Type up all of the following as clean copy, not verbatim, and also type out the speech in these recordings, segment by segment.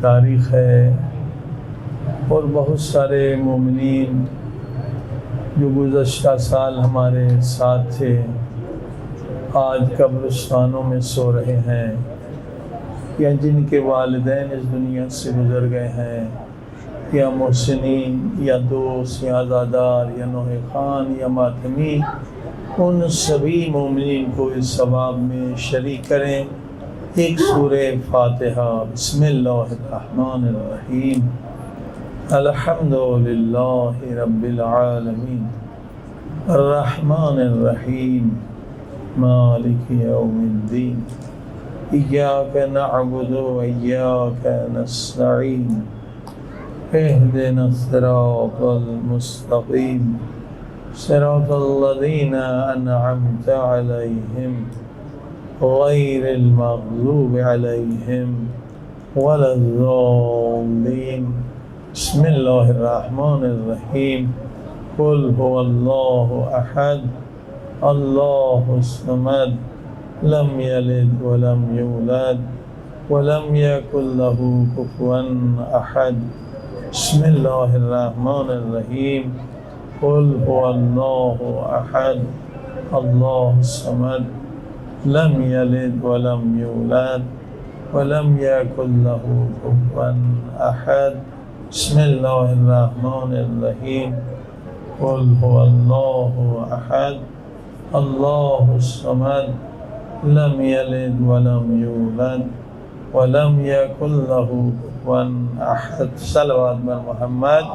تاریخ ہے، اور بہت سارے مومنین جو گزشتہ سال ہمارے ساتھ تھے آج قبرستانوں میں سو رہے ہیں، یا جن کے والدین اس دنیا سے گزر گئے ہیں، یا محسنین، یا دوست، یا عزادار، یا نوحہ خان، یا ماتمی، ان سبھی مومنین کو اس ثواب میں شریک کریں۔ ایک سورہ فاتحہ۔ بسم اللہ الرحمن الرحیم۔ الحمد للہ رب العالمین، الرحمن الرحیم، مالک یوم الدین، ایاک نعبد و ایاک نستعین، اہدنا الصراط المستقیم، صراط الذین انعمت علیہم غیر المغضوب علیہم ولا الضالین۔ بسم اللہ الرحمن الرحیم۔ قل هو اللہ احد اللہ الصمد لم یلد ولم یولد ولم یکن له کفوا احد۔ بسم اللہ الرحمن الرحیم۔ قل هو اللہ احد اللہ الصمد لم یلد ولم یولد ولم یکن له کفوا احد۔ بسم اللہ الرحمن الرحیم۔ قل هو اللہ احد اللہ الصمد لم یلد ولم یولد ولم یکن له کفوا احد۔ صلوات بر محمد۔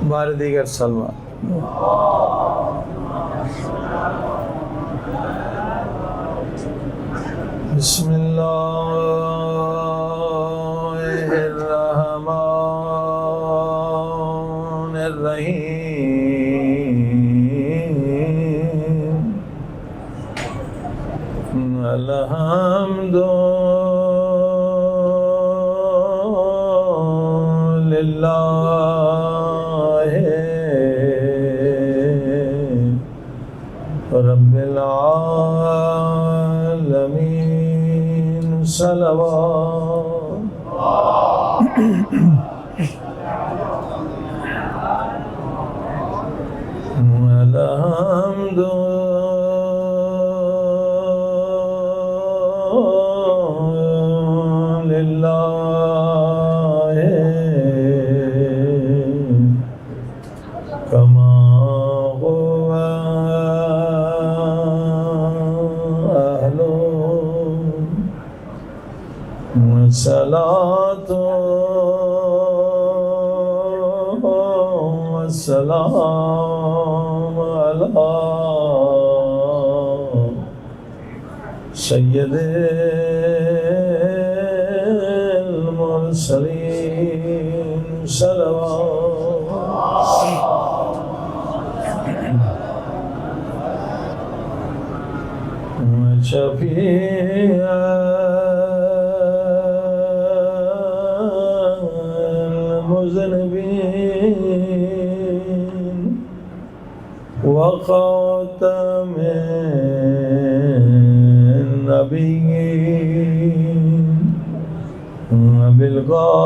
بار دیگر صلوات۔ بسم اللہ الرحمن الرحیم۔ الحمد للہ رب العالمین۔ صلوات۔ الحمد للہ کما هو اہل الصلاۃ والسلام علی سید المرسلین۔ صلوات۔ شفیع المذنبین وخاتم النبیین بالقاسم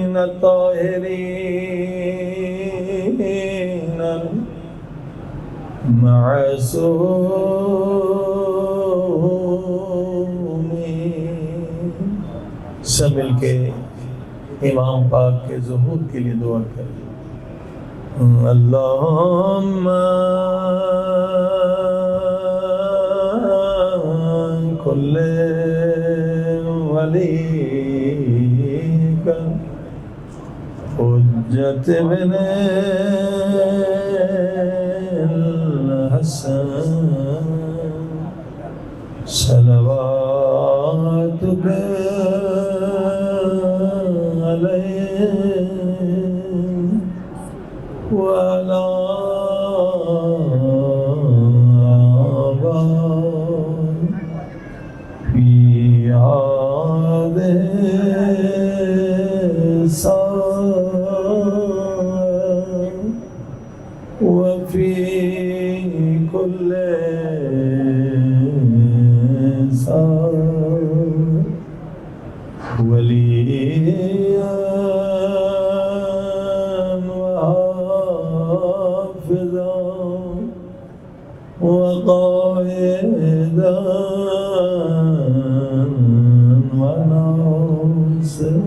الطیبین الطاہرین المعصومین۔ سب مل کے امام پاک کے ظہور کے لیے دعا کریں۔ اللہم کل ولیک حجت بن الحسن صلواتک علیہ وعلی وليا وحافظا وقائدا وناصرا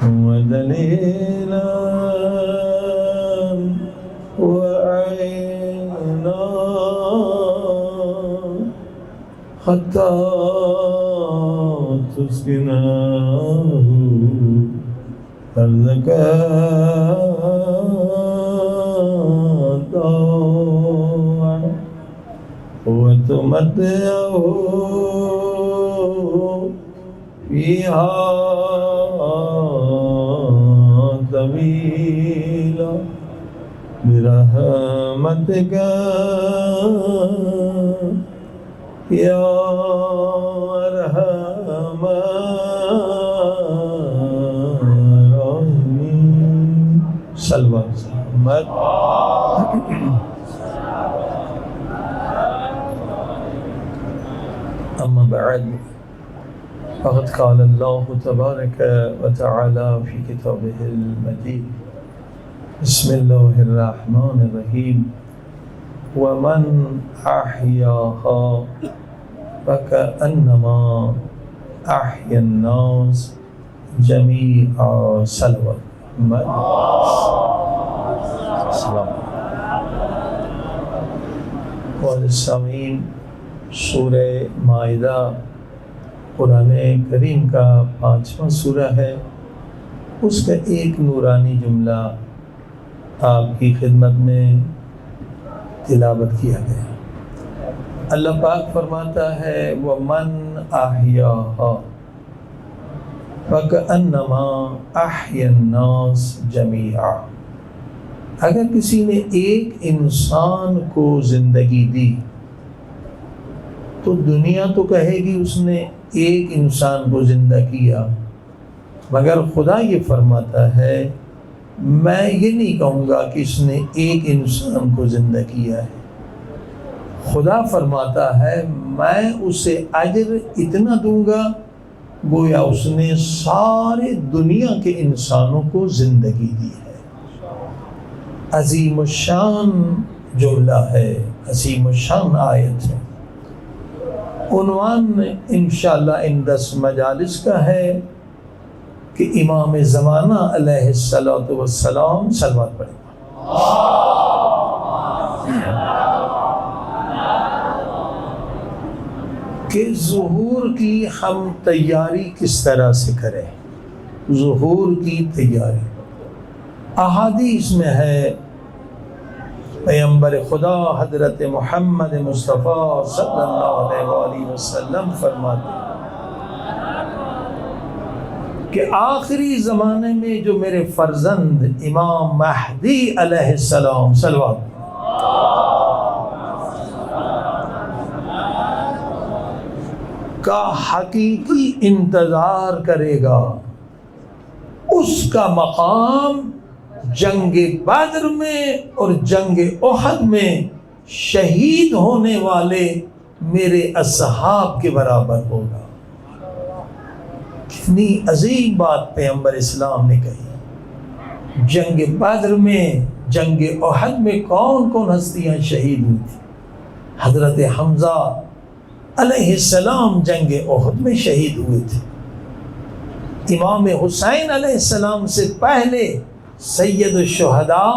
ودليلا وعينا حتى تسكنه أرضك طوعا وتمتعه فيها طويلا برحمتك یا ارحم الراحمین صلی اللہ علیہ وسلم. اما بعد فقد قال اللہ تبارک وتعالی فی کتابہ المجید بسم اللہ الرحمن الرحیم ومن احیاها فکأنما احیا الناس جمیعا صلوات السلام. والسامعین، سورہ مائدہ قرآن کریم کا 5واں سورہ ہے. اس کا ایک نورانی جملہ آپ کی خدمت میں تلاوت کیا گیا. اللہ پاک فرماتا ہے وَمَنْ أَحْيَاهَا فَكَأَنَّمَا أَحْيَا النَّاسَ جَمِيعًا. اگر کسی نے ایک انسان کو زندگی دی تو دنیا تو کہے گی اس نے ایک انسان کو زندہ کیا، مگر خدا یہ فرماتا ہے میں یہ نہیں کہوں گا کہ اس نے ایک انسان کو زندہ کیا ہے. خدا فرماتا ہے میں اسے اجر اتنا دوں گا گویا اس نے سارے دنیا کے انسانوں کو زندگی دی ہے. عظیم الشان جملہ ہے، عظیم الشان آیت ہے. عنوان انشاءاللہ ان 10 مجالس کا ہے کہ امام زمانہ علیہ السلام صلوات پڑھیں. کہ ظہور کی ہم تیاری کس طرح سے کریں. ظہور کی تیاری احادیث میں ہے. پیغمبر خدا حضرت محمد مصطفیٰ صلی اللہ علیہ وآلہ وسلم فرماتے ہیں کہ آخری زمانے میں جو میرے فرزند امام مہدی علیہ السلام صلوات کا حقیقی انتظار کرے گا، اس کا مقام جنگ بدر میں اور جنگ احد میں شہید ہونے والے میرے اصحاب کے برابر ہوگا. کتنی عظیم بات پیغمبر اسلام نے کہی. جنگ بدر میں جنگ احد میں کون کون ہستیاں شہید ہوئی تھی؟ حضرت حمزہ علیہ السلام جنگ احد میں شہید ہوئے تھے. امام حسین علیہ السلام سے پہلے سید الشہداء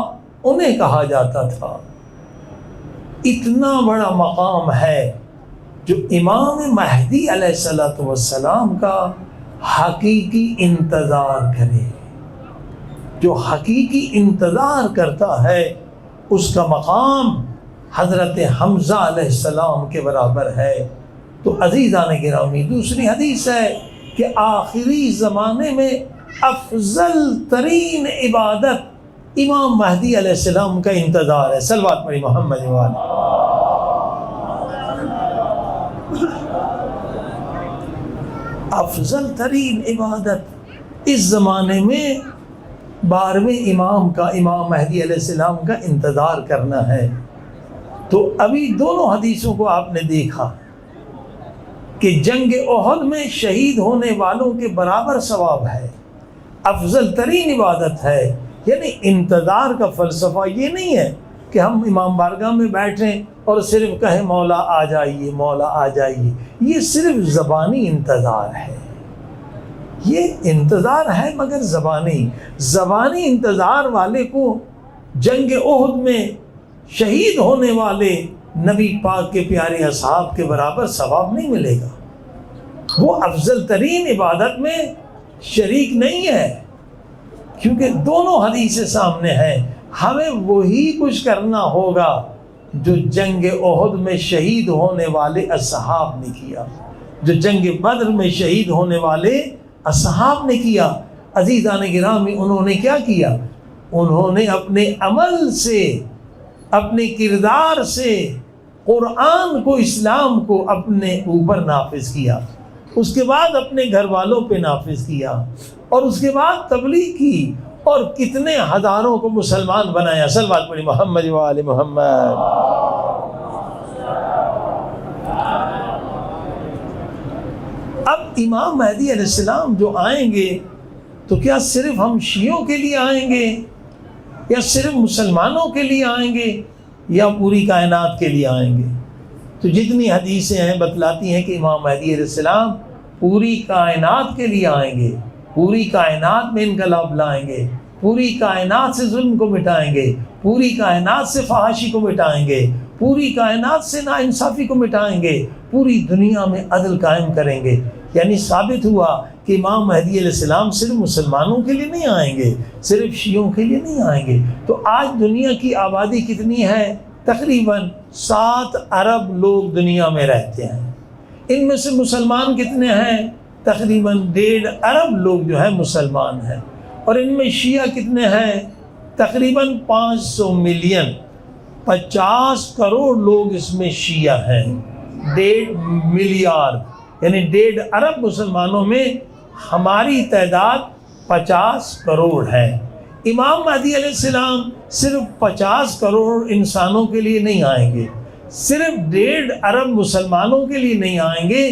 انہیں کہا جاتا تھا. اتنا بڑا مقام ہے جو امام مہدی علیہ السلام کا حقیقی انتظار کرے. جو حقیقی انتظار کرتا ہے اس کا مقام حضرت حمزہ علیہ السلام کے برابر ہے. تو عزیزان گرامی، دوسری حدیث ہے کہ آخری زمانے میں افضل ترین عبادت امام مہدی علیہ السلام کا انتظار ہے. صلوات پڑھی محمد والے. افضل ترین عبادت اس زمانے میں 12ویں امام کا، امام مہدی علیہ السلام کا انتظار کرنا ہے. تو ابھی دونوں حدیثوں کو آپ نے دیکھا. کہ جنگ احد میں شہید ہونے والوں کے برابر ثواب ہے، افضل ترین عبادت ہے۔ یعنی انتظار کا فلسفہ یہ نہیں ہے کہ ہم امام بارگاہ میں بیٹھیں اور صرف کہیں مولا آ جائیے، مولا آ جائیے۔ یہ صرف زبانی انتظار ہے، یہ انتظار ہے مگر زبانی انتظار والے کو جنگ احد میں شہید ہونے والے نبی پاک کے پیارے اصحاب کے برابر ثواب نہیں ملے گا۔ وہ افضل ترین عبادت میں شریک نہیں ہے، کیونکہ دونوں حدیثیں سامنے ہیں۔ ہمیں وہی کچھ کرنا ہوگا جو جنگ احد میں شہید ہونے والے اصحاب نے کیا، جو جنگ بدر میں شہید ہونے والے اصحاب نے کیا۔ عزیزان گرامی، انہوں نے کیا کیا؟ انہوں نے اپنے عمل سے، اپنے کردار سے قرآن کو، اسلام کو اپنے اوپر نافذ کیا، اس کے بعد اپنے گھر والوں پہ نافذ کیا، اور اس کے بعد تبلیغ کی، اور کتنے ہزاروں کو مسلمان بنایا۔ صلوات پڑھی محمد و آل محمد۔ اب امام مہدی علیہ السلام جو آئیں گے تو کیا صرف ہم شیعوں کے لیے آئیں گے، یا صرف مسلمانوں کے لیے آئیں گے، یا پوری کائنات کے لیے آئیں گے؟ تو جتنی حدیثیں ہیں بتلاتی ہیں کہ امام مہدی علیہ السلام پوری کائنات کے لیے آئیں گے، پوری کائنات میں انقلاب لائیں گے، پوری کائنات سے ظلم کو مٹائیں گے، پوری کائنات سے فحاشی کو مٹائیں گے، پوری کائنات سے ناانصافی کو مٹائیں گے، پوری دنیا میں عدل قائم کریں گے۔ یعنی ثابت ہوا کہ امام مہدی علیہ السلام صرف مسلمانوں کے لیے نہیں آئیں گے، صرف شیعوں کے لیے نہیں آئیں گے۔ تو آج دنیا کی آبادی کتنی ہے؟ تقریباً 7 ارب لوگ دنیا میں رہتے ہیں۔ ان میں سے مسلمان کتنے ہیں؟ تقریباً 1.5 ارب لوگ جو ہیں مسلمان ہیں، اور ان میں شیعہ کتنے ہیں؟ تقریباً 500 ملین، 50 کروڑ لوگ اس میں شیعہ ہیں۔ 1.5 ملیارڈ یعنی 1.5 ارب مسلمانوں میں ہماری تعداد 50 کروڑ ہے۔ امام مہدی علیہ السلام صرف 50 کروڑ انسانوں کے لیے نہیں آئیں گے، صرف 1.5 ارب مسلمانوں کے لیے نہیں آئیں گے،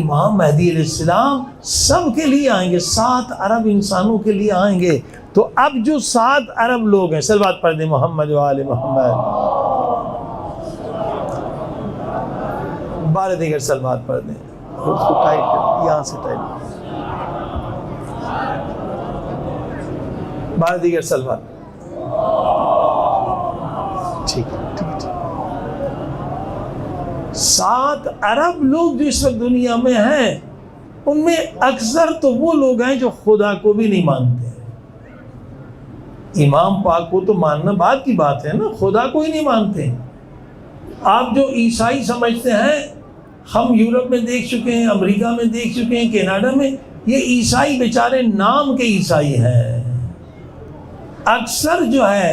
امام مہدی علیہ السلام سب کے لیے آئیں گے، 7 ارب انسانوں کے لیے آئیں گے۔ تو اب جو 7 ارب لوگ ہیں، صلوات پڑھ دیں محمد و آل محمد، بارہ دیگر صلوات پڑھ دیں، اس کو ٹائٹ کر، یہاں سے ٹائٹ کر، بارہ دیگر صلوات، ٹھیک ہے۔ 7 ارب لوگ جو اس وقت دنیا میں ہیں، ان میں اکثر تو وہ لوگ ہیں جو خدا کو بھی نہیں مانتے ہیں۔ امام پاک کو تو ماننا بعد کی بات ہے نا، خدا کو ہی نہیں مانتے۔ آپ جو عیسائی سمجھتے ہیں، ہم یورپ میں دیکھ چکے ہیں، امریکہ میں دیکھ چکے ہیں، کینیڈا میں، یہ عیسائی بیچارے نام کے عیسائی ہیں، اکثر جو ہے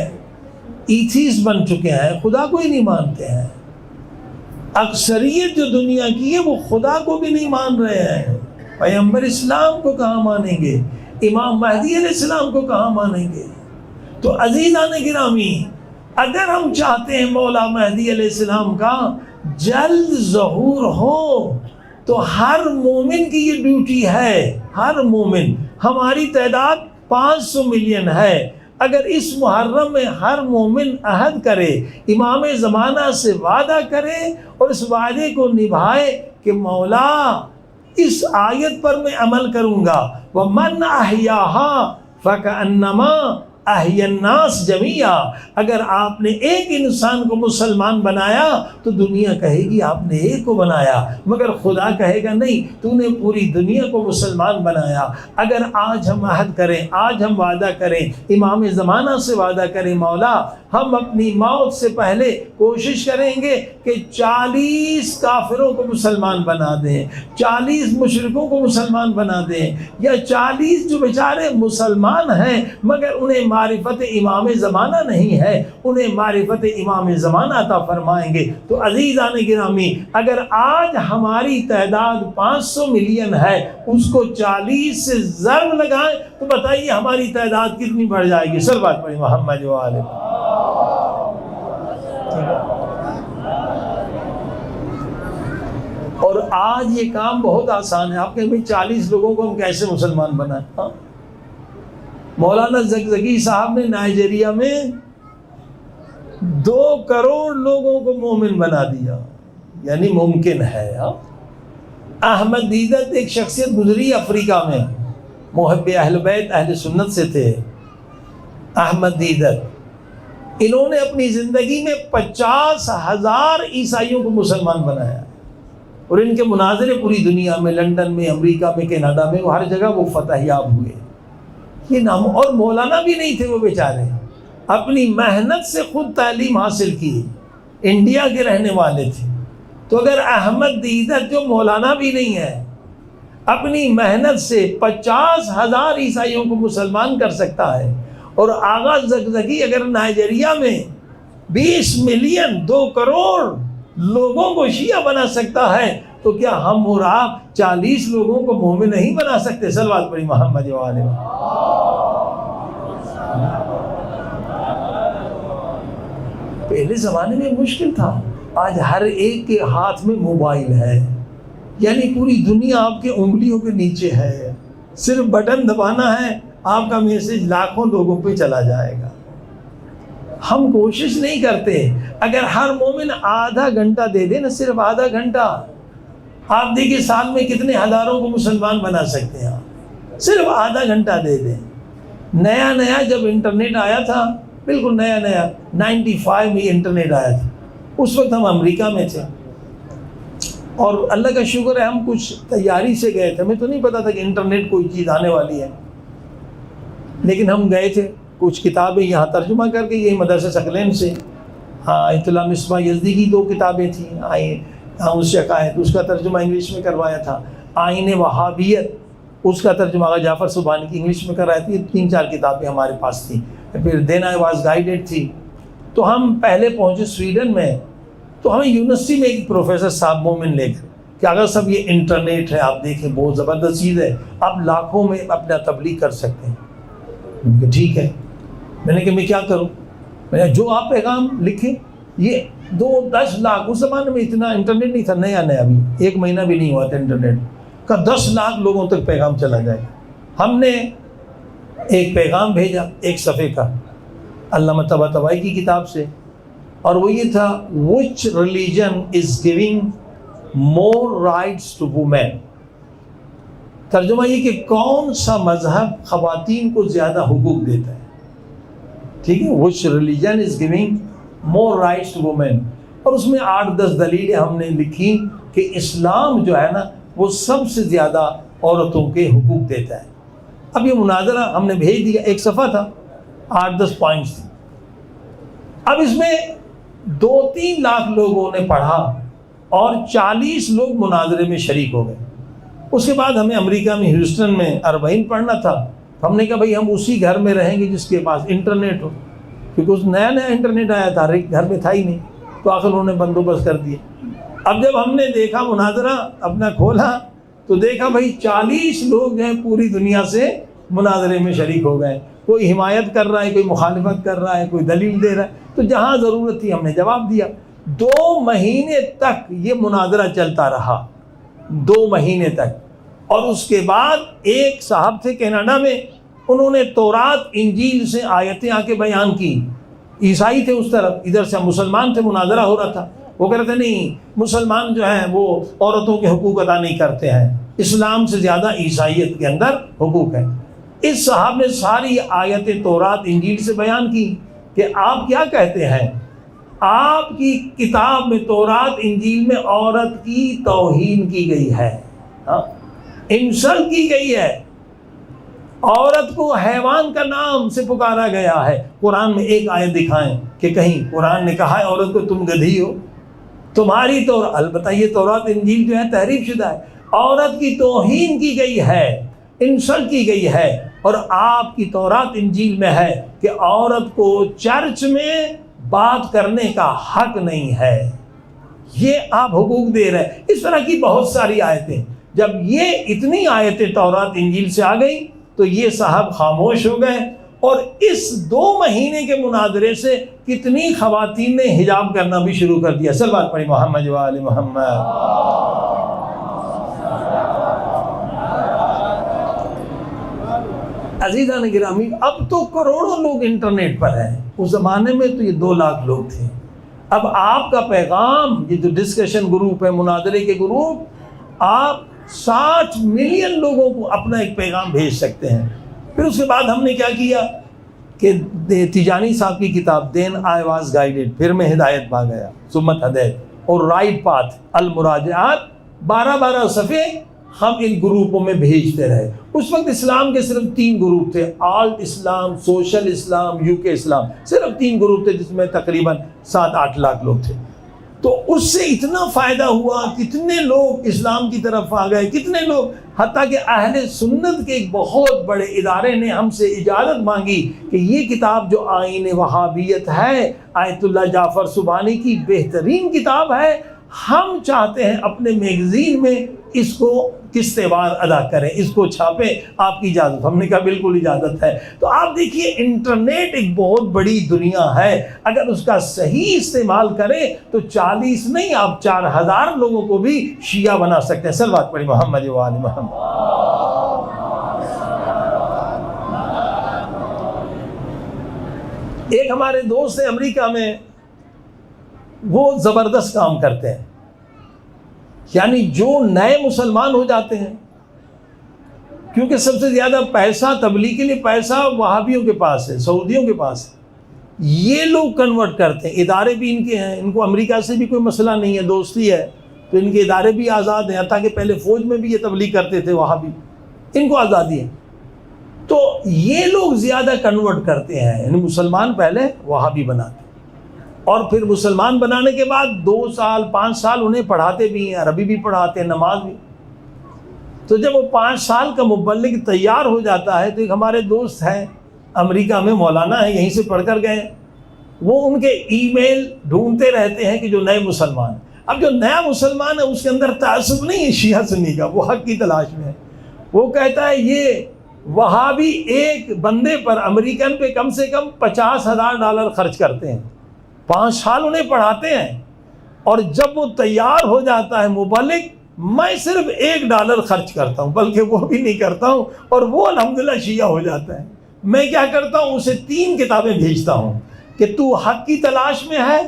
ایتھیسٹ بن چکے ہیں، خدا کو ہی نہیں مانتے ہیں۔ اکثریت جو دنیا کی ہے وہ خدا کو بھی نہیں مان رہے ہیں، پیغمبر اسلام کو کہاں مانیں گے، امام مہدی علیہ السلام کو کہاں مانیں گے؟ تو عزیزان گرامی، اگر ہم چاہتے ہیں مولا مہدی علیہ السلام کا جلد ظہور ہو، تو ہر مومن کی یہ ڈیوٹی ہے، ہر مومن، ہماری تعداد 500 ملین ہے، اگر اس محرم میں ہر مومن عہد کرے، امام زمانہ سے وعدہ کرے اور اس وعدے کو نبھائے کہ مولا اس آیت پر میں عمل کروں گا، وَمَنْ أَحْيَاهَا فَكَأَنَّمَا أَحْيَا النَّاسَ جَمِيعًا، اگر آپ نے ایک انسان کو مسلمان بنایا تو دنیا کہے گی آپ نے ایک کو بنایا، مگر خدا کہے گا نہیں، تو نے پوری دنیا کو مسلمان بنایا۔ اگر آج ہم عہد کریں، آج ہم وعدہ کریں، امام زمانہ سے وعدہ کریں، مولا ہم اپنی موت سے پہلے کوشش کریں گے کہ 40 کافروں کو مسلمان بنا دیں، 40 مشرکوں کو مسلمان بنا دیں، یا 40 جو بیچارے مسلمان ہیں مگر انہیں معرفت امام زمانہ نہیں ہے، انہیں معرفت امام زمانہ عطا فرمائیں گے۔ تو عزیزان گرامی، اگر آج ہماری تعداد 500 ملین ہے، اس کو 40 سے ضرب لگائیں تو بتائیے ہماری تعداد کتنی بڑھ جائے گی؟ صلوات پڑھیں محمد و آل محمد۔ اور آج یہ کام بہت آسان ہے. آپ کہیں بھائی 40 لوگوں کو ہم کیسے مسلمان بنائیں؟ ہاں، مولانا زکزکی صاحب نے نائجیریا میں 2 کروڑ لوگوں کو مومن بنا دیا. یعنی ممکن ہے. احمد دیدت ایک شخصیت گزری افریقہ میں، محب اہل بیت اہل سنت سے تھے. احمد دیدت، انہوں نے اپنی زندگی میں 50,000 عیسائیوں کو مسلمان بنایا، اور ان کے مناظرے پوری دنیا میں، لندن میں، امریکہ میں، کینیڈا میں، ہر جگہ وہ فتح یاب ہوئے. یہ نام، اور مولانا بھی نہیں تھے وہ بیچارے، اپنی محنت سے خود تعلیم حاصل کی، انڈیا کے رہنے والے تھے. تو اگر احمد دیدت جو مولانا بھی نہیں ہے اپنی محنت سے 50,000 عیسائیوں کو مسلمان کر سکتا ہے، اور آغا زکزکی اگر نائجیریا میں 20 ملین 2 کروڑ لوگوں کو شیعہ بنا سکتا ہے، تو کیا ہم اور آپ 40 لوگوں کو مومن نہیں بنا سکتے؟ صلوات پڑھی محمد و آلہ. پہلے زمانے میں مشکل تھا. آج ہر ایک کے ہاتھ میں موبائل ہے، یعنی پوری دنیا آپ کے انگلیوں کے نیچے ہے. صرف بٹن دبانا ہے، آپ کا میسج لاکھوں لوگوں پہ چلا جائے گا. ہم کوشش نہیں کرتے. اگر ہر مومن آدھا گھنٹہ دے دے نا، صرف آدھا گھنٹہ، آپ دیکھیں سال میں کتنے ہزاروں کو مسلمان بنا سکتے ہیں. صرف آدھا گھنٹہ دے دیں. نیا جب انٹرنیٹ آیا تھا، بالکل نیا 95 میں انٹرنیٹ آیا تھا، اس وقت ہم امریکہ میں تھے، اور اللہ کا شکر ہے ہم کچھ تیاری سے گئے تھے. ہمیں تو نہیں پتا تھا کہ انٹرنیٹ کوئی چیز آنے والی ہے، لیکن ہم گئے تھے. کچھ کتابیں یہاں ترجمہ کر کے، یہی مدرسہ ثقلین سے، اطلاع مصباح یزدی کی 2 کتابیں تھیں، اس شقائق، اس کا ترجمہ انگلش میں کروایا تھا. آئین وہابیت، اس کا ترجمہ آغا جعفر سبحانی کی انگلش میں کرایا تھی. 3-4 کتابیں ہمارے پاس تھیں. پھر دین آئی واز گائیڈڈ تھی. تو ہم پہلے پہنچے سویڈن میں، تو ہمیں یونیورسٹی میں ایک پروفیسر صاحب مومن لے کر کہ اگر سب یہ انٹرنیٹ ہے، آپ دیکھیں بہت زبردست چیز ہے، آپ لاکھوں میں اپنا تبلیغ کر سکتے ہیں. میں نے کہا ٹھیک ہے. میں نے کہا میں کیا کروں؟ میں نے جو آپ پیغام لکھیں. یہ 10 لاکھ، اس زمانے میں اتنا انٹرنیٹ نہیں تھا، نیا ابھی 1 مہینہ بھی نہیں ہوا تھا انٹرنیٹ کا. 10 لاکھ لوگوں تک پیغام چلا جائے. ہم نے ایک پیغام بھیجا 1 صفحے کا علامہ طباطبائی کی کتاب سے، اور وہ یہ تھا which religion is giving more rights to women. ترجمہ یہ کہ کون سا مذہب خواتین کو زیادہ حقوق دیتا ہے. ٹھیک ہے، which religion is giving more rights to women. اور اس میں 8-10 دلیلیں ہم نے لکھی کہ اسلام جو ہے نا وہ سب سے زیادہ عورتوں کے حقوق دیتا ہے. اب یہ مناظرہ ہم نے بھیج دیا، 1 صفحہ تھا، 8-10 پوائنٹس تھے. اب اس میں 2-3 لاکھ لوگوں نے پڑھا اور 40 لوگ مناظرے میں شریک ہو گئے. اس کے بعد ہمیں امریکہ میں ہیوسٹن میں 40 پڑھنا تھا. ہم نے کہا بھائی ہم اسی گھر میں رہیں گے جس کے پاس انٹرنیٹ ہو، کیونکہ اس نیا انٹرنیٹ آیا تھا، ہر ایک گھر میں تھا ہی نہیں. تو آخر انہوں نے بندوبست کر دیا. اب جب ہم نے دیکھا مناظرہ اپنا کھولا تو دیکھا بھائی 40 لوگ ہیں پوری دنیا سے مناظرے میں شریک ہو گئے. کوئی حمایت کر رہا ہے، کوئی مخالفت کر رہا ہے، کوئی دلیل دے رہا ہے. تو جہاں ضرورت تھی ہم نے جواب دیا. 2 مہینے تک یہ مناظرہ چلتا رہا، 2 مہینے تک. اور اس کے بعد ایک صاحب تھے کینیڈا میں، انہوں نے تورات انجیل سے آیتیں آ کے بیان کی. عیسائی تھے اس طرف، ادھر سے مسلمان تھے، مناظرہ ہو رہا تھا. وہ کہہ رہے تھے نہیں، مسلمان جو ہیں وہ عورتوں کے حقوق ادا نہیں کرتے ہیں، اسلام سے زیادہ عیسائیت کے اندر حقوق ہے. اس صاحب نے ساری آیتیں تورات انجیل سے بیان کی کہ آپ کیا کہتے ہیں. آپ کی کتاب میں تورات انجیل میں عورت کی توہین کی گئی ہے، انسلٹ کی گئی ہے، عورت کو حیوان کا نام سے پکارا گیا ہے. قرآن میں ایک آیت دکھائیں کہ کہیں قرآن نے کہا ہے عورت کو تم گدھی ہو. تمہاری تو البتہ یہ تورات انجیل جو ہے تحریف شدہ ہے. عورت کی توہین کی گئی ہے، انسلٹ کی گئی ہے. اور آپ کی تورات انجیل میں ہے کہ عورت کو چرچ میں بات کرنے کا حق نہیں ہے. یہ آپ حقوق دے رہے ہیں. اس طرح کی بہت ساری آیتیں. جب یہ اتنی آیتیں تورات انجیل سے آ گئی تو یہ صاحب خاموش ہو گئے. اور اس 2 مہینے کے مناظرے سے کتنی خواتین نے حجاب کرنا بھی شروع کر دیا. صلوات پڑھی محمد و آل محمد. عزیزان گرامی اب تو کروڑوں لوگ انٹرنیٹ پر ہیں، اس زمانے میں تو یہ 2 لاکھ لوگ تھے۔ اب آپ کا پیغام، یہ جو ڈسکشن گروپ ہے، مناظرے کے گروپ، آپ 60 ملین لوگوں کو اپنا ایک پیغام بھیج سکتے ہیں۔ پھر اس کے بعد ہم نے کیا کیا کہ تیجانی صاحب کی کتاب دین آئی واز گائیڈڈ، پھر میں ہدایت پا گیا، ثم ہدایت، اور رائٹ پاتھ المراجعات، 12 صفحے ہم ان گروپوں میں بھیجتے رہے۔ اس وقت اسلام کے صرف 3 گروپ تھے، آلٹ اسلام، سوشل اسلام، UK اسلام، صرف 3 گروپ تھے جس میں تقریباً 7-8 لاکھ لوگ تھے۔ تو اس سے اتنا فائدہ ہوا، کتنے لوگ اسلام کی طرف آ گئے، کتنے لوگ، حتیٰ کہ اہل سنت کے ایک بہت بڑے ادارے نے ہم سے اجازت مانگی کہ یہ کتاب جو آئین وہابیت ہے، آیت اللہ جعفر سبحانی کی بہترین کتاب ہے، ہم چاہتے ہیں اپنے میگزین میں اس کو قسط وار ادا کریں، اس کو چھاپیں، آپ کی اجازت؟ ہم نے کہا بالکل اجازت ہے۔ تو آپ دیکھیے انٹرنیٹ ایک بہت بڑی دنیا ہے، اگر اس کا صحیح استعمال کریں تو 40 نہیں، آپ 4000 لوگوں کو بھی شیعہ بنا سکتے ہیں۔ صلوات پڑھی محمد و آل محمد۔ ایک ہمارے دوست ہیں امریکہ میں، وہ زبردست کام کرتے ہیں، یعنی جو نئے مسلمان ہو جاتے ہیں، کیونکہ سب سے زیادہ پیسہ تبلیغ کے لیے پیسہ وہابیوں کے پاس ہے، سعودیوں کے پاس ہے، یہ لوگ کنورٹ کرتے ہیں، ادارے بھی ان کے ہیں، ان کو امریکہ سے بھی کوئی مسئلہ نہیں ہے، دوستی ہے، تو ان کے ادارے بھی آزاد ہیں، حتیٰ کہ پہلے فوج میں بھی یہ تبلیغ کرتے تھے وہابی، ان کو آزادی ہے، تو یہ لوگ زیادہ کنورٹ کرتے ہیں، یعنی مسلمان پہلے وہابی بناتے ہیں، اور پھر مسلمان بنانے کے بعد 2 سال 5 سال انہیں پڑھاتے بھی ہیں، عربی بھی پڑھاتے ہیں، نماز بھی۔ تو جب وہ 5 سال کا مبلغ تیار ہو جاتا ہے، تو ایک ہمارے دوست ہیں امریکہ میں، مولانا ہیں، یہیں سے پڑھ کر گئے، وہ ان کے ای میل ڈھونڈتے رہتے ہیں کہ جو نئے مسلمان، اب جو نیا مسلمان ہے اس کے اندر تعصب نہیں ہے شیعہ سنی کا، وہ حق کی تلاش میں ہے، وہ کہتا ہے یہ وہابی ایک بندے پر امریکن پہ کم سے کم $50,000 خرچ کرتے ہیں، 5 سال انہیں پڑھاتے ہیں، اور جب وہ تیار ہو جاتا ہے مبلغ، میں صرف $1 خرچ کرتا ہوں، بلکہ وہ بھی نہیں کرتا ہوں، اور وہ الحمدللہ شیعہ ہو جاتا ہے۔ میں کیا کرتا ہوں، اسے 3 کتابیں بھیجتا ہوں کہ تو حق کی تلاش میں ہے،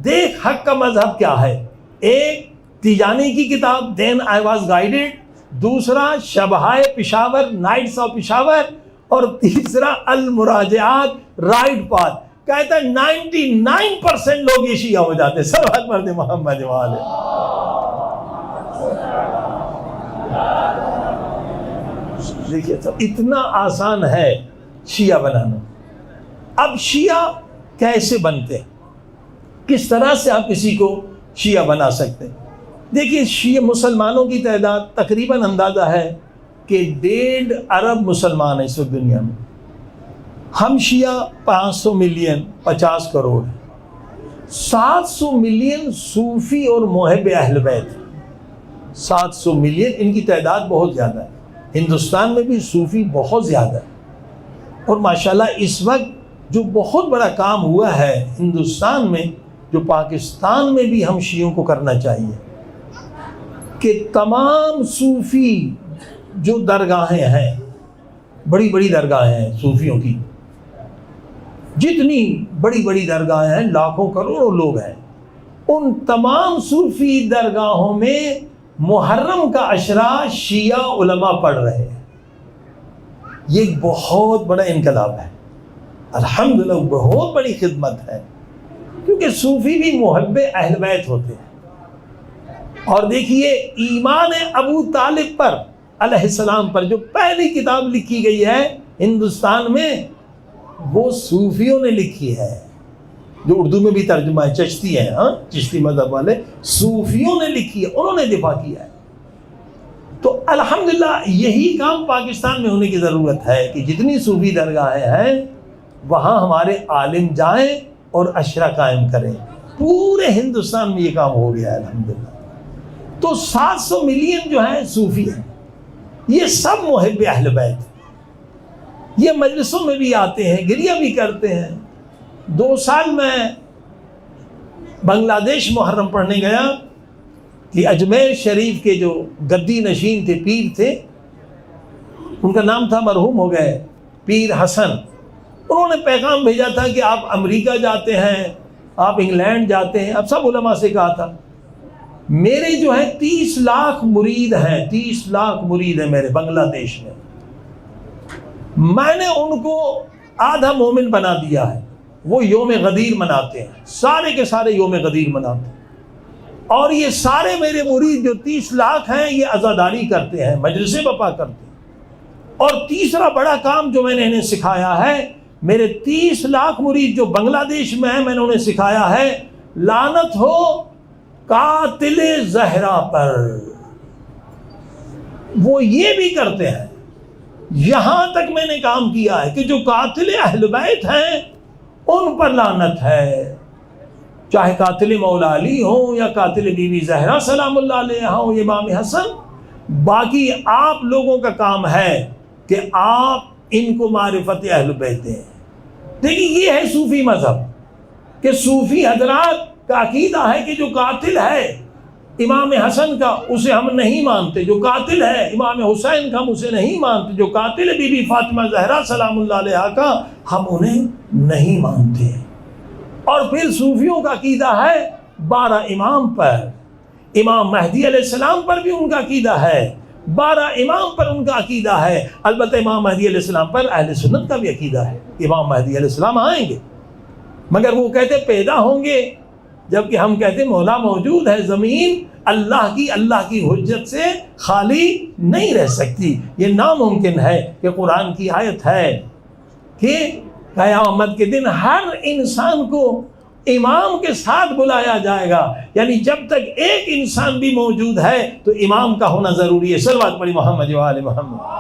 دیکھ حق کا مذہب کیا ہے۔ ایک تیجانی کی کتاب دین آئی واز گائیڈڈ، دوسرا شبہائے پشاور، نائٹس آف پشاور، اور تیسرا المراجعات، رائٹ پاتھ۔ کہتا ہے 99% لوگ یہ شیعہ ہو جاتے ہیں۔ صلوات پڑھتے محمد والے۔ دیکھیے تو اتنا آسان ہے شیعہ بنانا۔ اب شیعہ کیسے بنتے ہیں، کس طرح سے آپ کسی کو شیعہ بنا سکتے ہیں؟ دیکھیے شیعہ مسلمانوں کی تعداد تقریباً اندازہ ہے کہ 1.5 ارب مسلمان ہیں اس وقت دنیا میں، ہم شیعہ 500 ملین، 50 کروڑ، 700 ملین صوفی اور محب اہل بیت، 700 ملین، ان کی تعداد بہت زیادہ ہے۔ ہندوستان میں بھی صوفی بہت زیادہ ہے، اور ماشاءاللہ اس وقت جو بہت بڑا کام ہوا ہے ہندوستان میں، جو پاکستان میں بھی ہم شیعوں کو کرنا چاہیے، کہ تمام صوفی جو درگاہیں ہیں، بڑی بڑی درگاہیں ہیں صوفیوں کی، جتنی بڑی بڑی درگاہیں ہیں، لاکھوں کروڑوں لوگ ہیں، ان تمام صوفی درگاہوں میں محرم کا عشرہ شیعہ علماء پڑھ رہے ہیں۔ یہ ایک بہت بڑا انقلاب ہے، الحمدللہ بہت بڑی خدمت ہے، کیونکہ صوفی بھی محب اہل بیت ہوتے ہیں۔ اور دیکھیے ایمان ابو طالب پر علیہ السلام پر جو پہلی کتاب لکھی گئی ہے ہندوستان میں، وہ صوفیوں نے لکھی ہے، جو اردو میں بھی ترجمہ ہے، چشتی ہے، چشتی مذہب والے صوفیوں نے لکھی ہے، انہوں نے دفاع کیا ہے۔ تو الحمدللہ یہی کام پاکستان میں ہونے کی ضرورت ہے کہ جتنی صوفی درگاہیں ہیں وہاں ہمارے عالم جائیں اور عشرہ قائم کریں۔ پورے ہندوستان میں یہ کام ہو گیا ہے الحمدللہ۔ تو 700 ملین جو ہیں صوفی ہیں، یہ سب محب اہل بیت، یہ مجلسوں میں بھی آتے ہیں، گریہ بھی کرتے ہیں۔ 2 سال میں بنگلہ دیش محرم پڑھنے گیا کہ اجمیر شریف کے جو گدی نشین تھے، پیر تھے، ان کا نام تھا، مرحوم ہو گئے، پیر حسن، انہوں نے پیغام بھیجا تھا کہ آپ امریکہ جاتے ہیں، آپ انگلینڈ جاتے ہیں، اب سب علماء سے کہا تھا میرے جو ہے 30 لاکھ مرید ہیں، 30 لاکھ مرید ہیں میرے بنگلہ دیش میں نے ان کو آدھا مومن بنا دیا ہے، وہ یوم غدیر مناتے ہیں، سارے کے سارے یوم غدیر مناتے ہیں، اور یہ سارے میرے مرید جو 30 لاکھ ہیں یہ عزاداری کرتے ہیں، مجلس بپا کرتے ہیں، اور تیسرا بڑا کام جو میں نے انہیں سکھایا ہے، میرے 30 لاکھ مرید جو بنگلہ دیش میں ہیں، میں نے انہیں سکھایا ہے لعنت ہو قاتل زہرا پر۔ وہ یہ بھی کرتے ہیں، یہاں تک میں نے کام کیا ہے کہ جو قاتل اہل بیت ہیں ان پر لعنت ہے، چاہے قاتل مولا علی ہوں یا قاتل بی بی زہرا سلام اللہ علیہ ہوں، امام حسن۔ باقی آپ لوگوں کا کام ہے کہ آپ ان کو معرفت اہل بیت دیں۔ دیکھیں یہ ہے صوفی مذہب، کہ صوفی حضرات کا عقیدہ ہے کہ جو قاتل ہے امام حسن کا اسے ہم نہیں مانتے، جو قاتل ہے امام حسین کا ہم اسے نہیں مانتے، جو قاتل بی بی فاطمہ زہرا سلام اللہ علیہ کا ہم انہیں نہیں مانتے۔ اور پھر صوفیوں کا عقیدہ ہے 12 امام پر، امام مہدی علیہ السلام پر بھی ان کا عقیدہ ہے، 12 امام پر ان کا عقیدہ ہے۔ البتہ امام مہدی علیہ السلام پر اہل سنت کا بھی عقیدہ ہے، امام مہدی علیہ السلام آئیں گے، مگر وہ کہتے پیدا ہوں گے، جبکہ ہم کہتے مولا موجود ہے، زمین اللہ کی حجت سے خالی نہیں رہ سکتی، یہ ناممکن ہے کہ قرآن کی آیت ہے کہ قیامت کے دن ہر انسان کو امام کے ساتھ بلایا جائے گا، یعنی جب تک ایک انسان بھی موجود ہے تو امام کا ہونا ضروری ہے۔ صلوات پڑھی محمد و آل محمد۔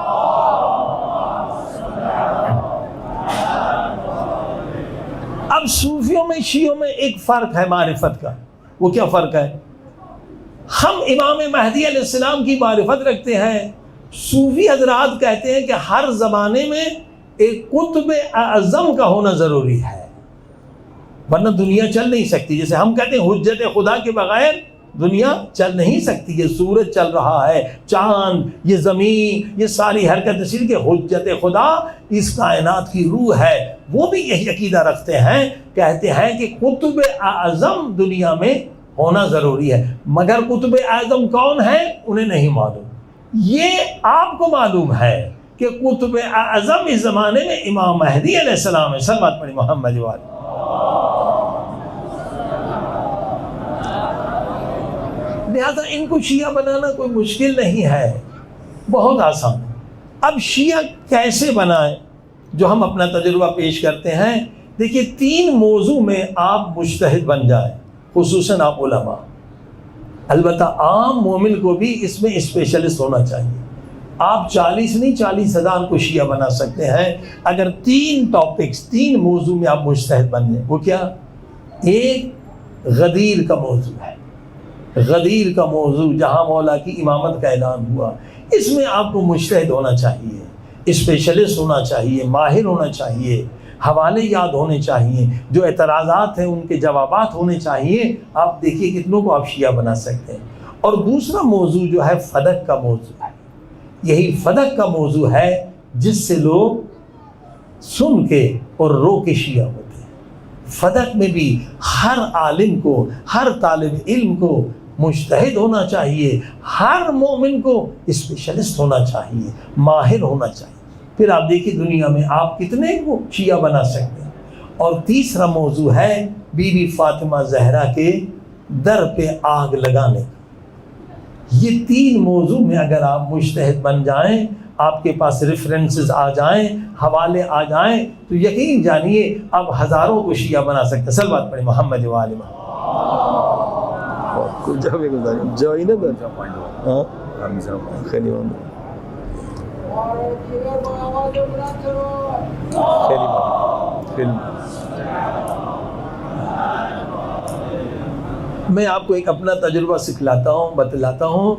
اب صوفیوں میں شیعوں میں ایک فرق ہے معرفت کا، وہ کیا فرق ہے؟ ہم امام مہدی علیہ السلام کی معرفت رکھتے ہیں، صوفی حضرات کہتے ہیں کہ ہر زمانے میں ایک قطب اعظم کا ہونا ضروری ہے، ورنہ دنیا چل نہیں سکتی۔ جیسے ہم کہتے ہیں حجت خدا کے بغیر دنیا چل نہیں سکتی، یہ سورج چل رہا ہے، چاند، یہ زمین، یہ ساری حرکت اسی کہ حجت خدا اس کائنات کی روح ہے۔ وہ بھی یہی عقیدہ رکھتے ہیں، کہتے ہیں کہ قطب اعظم دنیا میں ہونا ضروری ہے، مگر قطب اعظم کون ہے انہیں نہیں معلوم۔ یہ آپ کو معلوم ہے کہ قطب اعظم اس زمانے میں امام مہدی علیہ السلام ہے۔ صلوات پڑھی محمد و آل۔ لہذا ان کو شیعہ بنانا کوئی مشکل نہیں ہے، بہت آسان۔ اب شیعہ کیسے بنائیں، جو ہم اپنا تجربہ پیش کرتے ہیں۔ دیکھیے 3 موضوع میں آپ مجتہد بن جائیں، خصوصاً آپ علماء۔ البتہ عام مومن کو بھی اس میں اسپیشلسٹ ہونا چاہیے۔ آپ 40 نہیں 40,000 کو شیعہ بنا سکتے ہیں اگر 3 ٹاپکس 3 موضوع میں آپ مجتہد بن جائیں۔ وہ کیا؟ ایک غدیر کا موضوع ہے، غدیر کا موضوع جہاں مولا کی امامت کا اعلان ہوا، اس میں آپ کو مجتہد ہونا چاہیے، اسپیشلسٹ ہونا چاہیے، ماہر ہونا چاہیے، حوالے یاد ہونے چاہیے، جو اعتراضات ہیں ان کے جوابات ہونے چاہیے۔ آپ دیکھیے کتنوں کو آپ شیعہ بنا سکتے ہیں۔ اور دوسرا موضوع جو ہے فدق کا موضوع ہے، یہی فدق کا موضوع ہے جس سے لوگ سن کے اور رو کے شیعہ ہوتے ہیں۔ فدق میں بھی ہر عالم کو، ہر طالب علم کو مجتہد ہونا چاہیے، ہر مومن کو اسپیشلسٹ ہونا چاہیے، ماہر ہونا چاہیے۔ پھر آپ دیکھیے دنیا میں آپ کتنے کو شیعہ بنا سکتے ہیں۔ اور تیسرا موضوع ہے بی بی فاطمہ زہرا کے در پہ آگ لگانے کا۔ یہ 3 موضوع میں اگر آپ مجتہد بن جائیں، آپ کے پاس ریفرنسز آ جائیں، حوالے آ جائیں، تو یقین جانیے آپ ہزاروں کو شیعہ بنا سکتے ہیں۔ صلوات پڑھیں محمد و آل محمد۔ میں آپ کو ایک اپنا تجربہ سکھلاتا ہوں، بتلاتا ہوں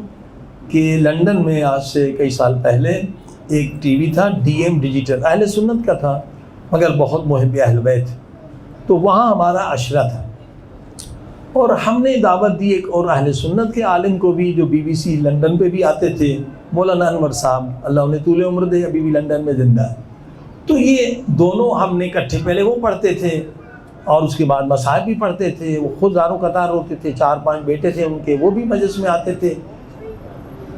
کہ لندن میں آج سے کئی سال پہلے ایک ٹی وی تھا، DM ڈیجیٹل، اہل سنت کا تھا مگر بہت محب اہل بیت، تو وہاں ہمارا عشرہ تھا اور ہم نے دعوت دی ایک اور اہل سنت کے عالم کو بھی، جو BBC لندن پہ بھی آتے تھے، مولانا انور صاحب، اللہ انہیں طول عمر دے، ابھی بھی لندن میں زندہ ہے۔ تو یہ دونوں ہم نے اکٹھے، پہلے وہ پڑھتے تھے اور اس کے بعد مصاحب بھی پڑھتے تھے، وہ خود زاروں قطار ہوتے تھے، 4-5 بیٹے تھے ان کے، وہ بھی مجلس میں آتے تھے.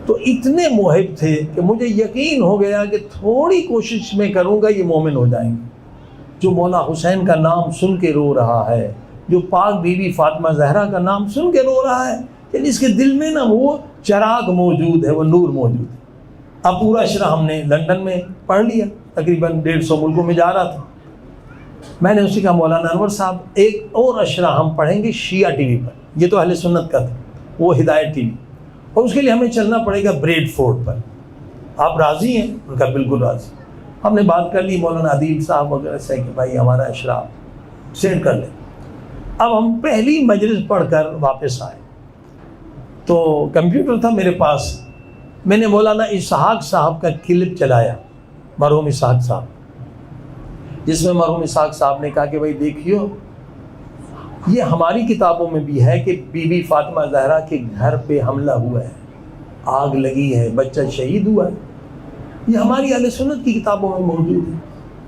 تو اتنے محب تھے کہ مجھے یقین ہو گیا کہ تھوڑی کوشش میں کروں گا یہ مومن ہو جائیں گے. جو مولا حسین کا نام سن کے رو رہا ہے، جو پاک بی بی فاطمہ زہرا کا نام سن کے رو رہا ہے، یعنی اس کے دل میں نا وہ چراغ موجود ہے، وہ نور موجود ہے. اب پورا اشرا ہم نے لندن میں پڑھ لیا، تقریباً 150 ملکوں میں جا رہا تھا. میں نے اسی کہا مولانا انور صاحب ایک اور اشرا ہم پڑھیں گے شیعہ ٹی وی پر، یہ تو اہل سنت کا تھا، وہ ہدایت ٹی وی، اور اس کے لیے ہمیں چلنا پڑے گا بریڈ فورٹ پر. آپ راضی ہیں؟ ان کا بالکل راضی. ہم نے بات کر لی مولانا عدیل صاحب وغیرہ سے کہ بھائی ہمارا اشرا سینڈ کر لیں. اب ہم پہلی مجلس پڑھ کر واپس آئے تو کمپیوٹر تھا میرے پاس، میں نے مولانا اسحاق صاحب کا کلپ چلایا، مرحوم اسحاق صاحب، جس میں مرحوم اسحاق صاحب نے کہا کہ بھائی دیکھیو یہ ہماری کتابوں میں بھی ہے کہ بی بی فاطمہ زہرا کے گھر پہ حملہ ہوا ہے، آگ لگی ہے، بچہ شہید ہوا ہے، یہ ہماری اہل سنت کی کتابوں میں موجود ہے.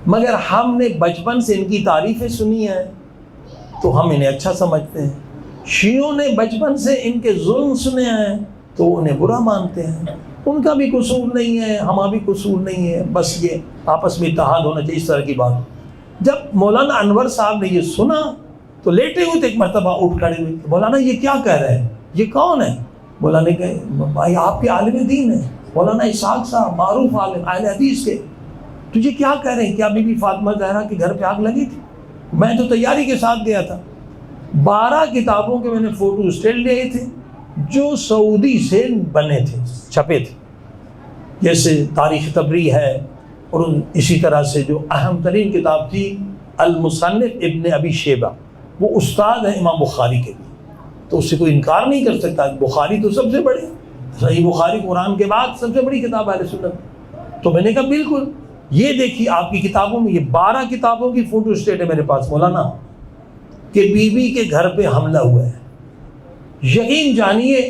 مگر ہم نے بچپن سے ان کی تعریفیں سنی ہیں تو ہم انہیں اچھا سمجھتے ہیں. شیعوں نے بچپن سے ان کے ظلم سنے ہیں تو انہیں برا مانتے ہیں. ان کا بھی قصور نہیں ہے، ہمارا بھی قصور نہیں ہے، بس یہ آپس میں اتحاد ہونا چاہیے، اس طرح کی بات. جب مولانا انور صاحب نے یہ سنا تو لیٹے ہوئے تھے، ایک مرتبہ اٹھ کھڑے ہوئے، مولانا یہ کیا کہہ رہے ہیں، یہ کون ہے؟ مولانا نے کہا بھائی آپ کے عالم دین ہیں، مولانا اسحاق صاحب معروف عالم اہل حدیث کے، تو یہ کیا کہہ رہے ہیں؟ کیا بی بی فاطمہ زہرا کے گھر پہ آگ لگی تھی؟ میں تو تیاری کے ساتھ گیا تھا. 12 کتابوں کے میں نے فوٹو اسٹیٹ لیے تھے جو سعودی سے بنے تھے، چھپے تھے، جیسے تاریخ تبری ہے، اور اسی طرح سے جو اہم ترین کتاب تھی المصنف ابن ابی شیبہ، وہ استاد ہے امام بخاری کے بھی، تو اس سے کوئی انکار نہیں کر سکتا. بخاری تو سب سے بڑے، صحیح بخاری قرآن کے بعد سب سے بڑی کتاب ہے اہل سنت. تو میں نے کہا بالکل، یہ دیکھیے آپ کی کتابوں میں یہ 12 کتابوں کی فوٹو اسٹیٹ ہے میرے پاس مولانا کہ بی بی کے گھر پہ حملہ ہوا ہے. یقین جانیے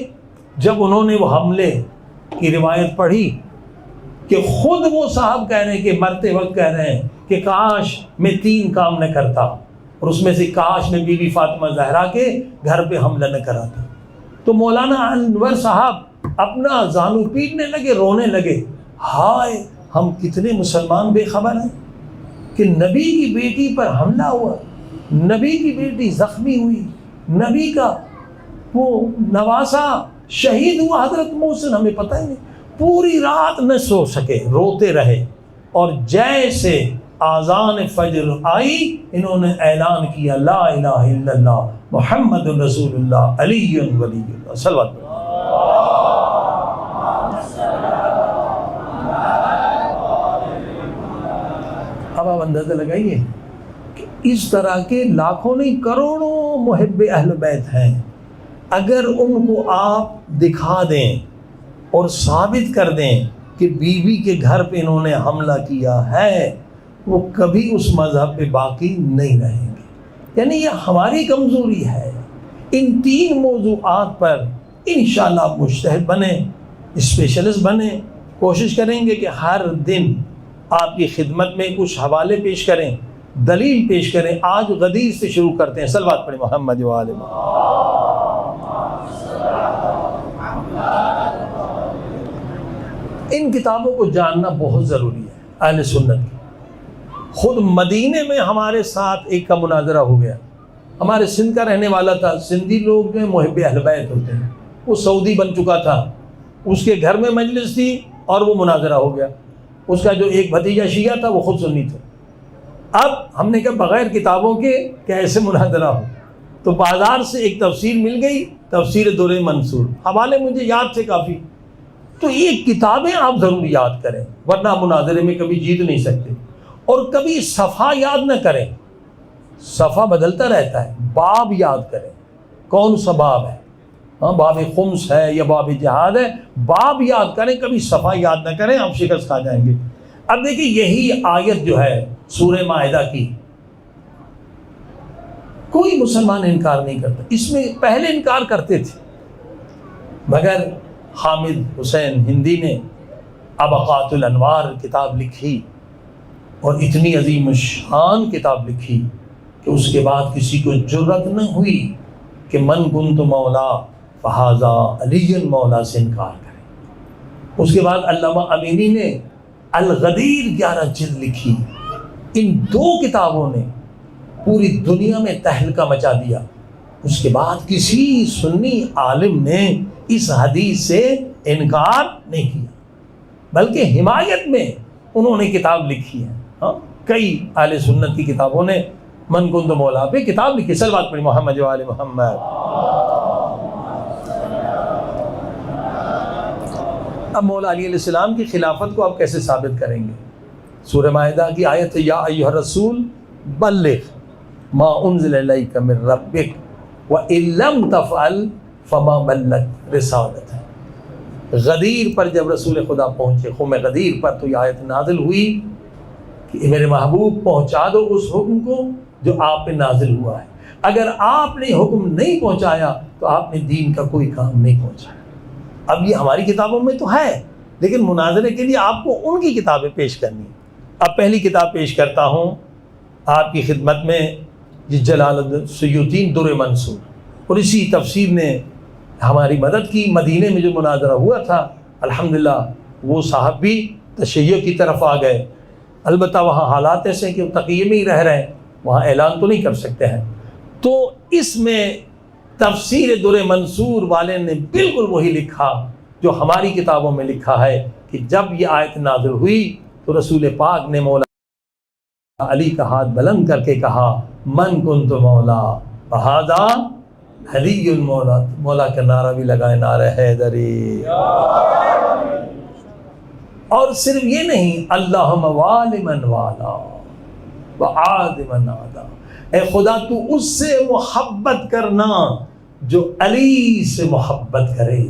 جب انہوں نے وہ حملے کی روایت پڑھی کہ خود وہ صاحب کہہ رہے ہیں کہ مرتے وقت کہہ رہے ہیں کہ کاش میں 3 کام نہ کرتا، اور اس میں سے کاش میں بی بی فاطمہ زہرا کے گھر پہ حملہ نہ کراتا. تو مولانا انور صاحب اپنا زانو پیٹنے لگے، رونے لگے، ہائے ہم کتنے مسلمان بے خبر ہیں کہ نبی کی بیٹی پر حملہ ہوا، نبی کی بیٹی زخمی ہوئی، نبی کا وہ نواسا شہید ہوا حضرت محسن، ہمیں پتہ ہی نہیں. پوری رات نہ سو سکے، روتے رہے، اور جیسے آذان فجر آئی انہوں نے اعلان کیا لا الہ الا اللہ محمد رسول اللہ علی ولی اللہ صلوات اللہ. اب آپ اندازہ لگائیے کہ اس طرح کے لاکھوں نہیں کروڑوں محب اہل بیت ہیں. اگر ان کو آپ دکھا دیں اور ثابت کر دیں کہ بی بی کے گھر پہ انہوں نے حملہ کیا ہے، وہ کبھی اس مذہب پہ باقی نہیں رہیں گے. یعنی یہ ہماری کمزوری ہے. ان 3 موضوعات پر انشاءاللہ آپ مجتہد بنیں، اسپیشلسٹ بنیں، کوشش کریں گے کہ ہر دن آپ کی خدمت میں کچھ حوالے پیش کریں، دلیل پیش کریں. آج غدیر سے شروع کرتے ہیں، صلوات پڑھیں محمد و آل محمد. ان کتابوں کو جاننا بہت ضروری ہے اہل سنت کی. خود مدینے میں ہمارے ساتھ ایک کا مناظرہ ہو گیا. ہمارے سندھ کا رہنے والا تھا، سندھی لوگ جو ہیں محب اہل بیت ہوتے ہیں، وہ سعودی بن چکا تھا، اس کے گھر میں مجلس تھی اور وہ مناظرہ ہو گیا. اس کا جو ایک بھتیجا شیعہ تھا وہ خود سنی تھا. اب ہم نے کہا بغیر کتابوں کے کیسے مناظرہ ہو، تو بازار سے ایک تفسیر مل گئی، تفسیر در منصور، حوالے مجھے یاد تھے کافی. تو یہ کتابیں آپ ضرور یاد کریں، ورنہ مناظرے میں کبھی جیت نہیں سکتے. اور کبھی صفحہ یاد نہ کریں، صفحہ بدلتا رہتا ہے، باب یاد کریں کون سا باب ہے. ہاں باب خمس ہے یا باب جہاد ہے، باب یاد کریں، کبھی صفحہ یاد نہ کریں، آپ شکست کھا جائیں گے. اب دیکھیں یہی آیت جو ہے سورہ مائدہ کی، کوئی مسلمان انکار نہیں کرتا. اس میں پہلے انکار کرتے تھے، مگر حامد حسین ہندی نے ابقات الانوار کتاب لکھی اور اتنی عظیم الشان کتاب لکھی کہ اس کے بعد کسی کو جرت نہ ہوئی کہ من کنت مولا فہذا علی مولا سے انکار کرے۔ اس کے بعد علامہ امینی نے الغدیر 11 جلد لکھی۔ ان 2 کتابوں نے پوری دنیا میں تہلکہ مچا دیا۔ اس کے بعد کسی سنی عالم نے اس حدیث سے انکار نہیں کیا، بلکہ حمایت میں انہوں نے کتاب لکھی ہے۔ ہاں، کئی اہل سنت کی کتابوں نے من کنت مولا پہ کتاب لکھی۔ صلوات پڑھی محمد و آل محمد۔ اب مولا علی علیہ السلام کی خلافت کو آپ کیسے ثابت کریں گے؟ سورہ مائدہ کی آیت ہے، یا ایھا الرسول بلغ ما انزل الیک من ربک وان لم تفعل فما بلغت رسالتہ۔ غدیر پر جب رسول خدا پہنچے، قوم غدیر پر، تو یہ آیت نازل ہوئی کہ میرے محبوب پہنچا دو اس حکم کو جو آپ پہ نازل ہوا ہے۔ اگر آپ نے حکم نہیں پہنچایا تو آپ نے دین کا کوئی کام نہیں پہنچایا۔ اب یہ ہماری کتابوں میں تو ہے، لیکن مناظرے کے لیے آپ کو ان کی کتابیں پیش کرنی ہیں۔ اب پہلی کتاب پیش کرتا ہوں آپ کی خدمت میں، جلال الدین سیوطی در منصور، اور اسی تفسیر نے ہماری مدد کی۔ مدینے میں جو مناظرہ ہوا تھا، الحمدللہ وہ صاحب بھی تشیع کی طرف آ گئے۔ البتہ وہاں حالات ایسے ہیں کہ وہ تقیے میں ہی رہ رہے ہیں، وہاں اعلان تو نہیں کر سکتے ہیں۔ تو اس میں تفسیر در منصور والے نے بالکل وہی لکھا جو ہماری کتابوں میں لکھا ہے کہ جب یہ آیت نازل ہوئی تو رسول پاک نے مولا علی کا ہاتھ بلند کر کے کہا، من کنت مولا فہذا علی مولا۔ مولا کا نعرہ بھی لگائے، نعرہ حیدری۔ اور صرف یہ نہیں، اللہم والی من والا وعاد من عادا، اے خدا تو اس سے محبت کرنا جو علی سے محبت کرے،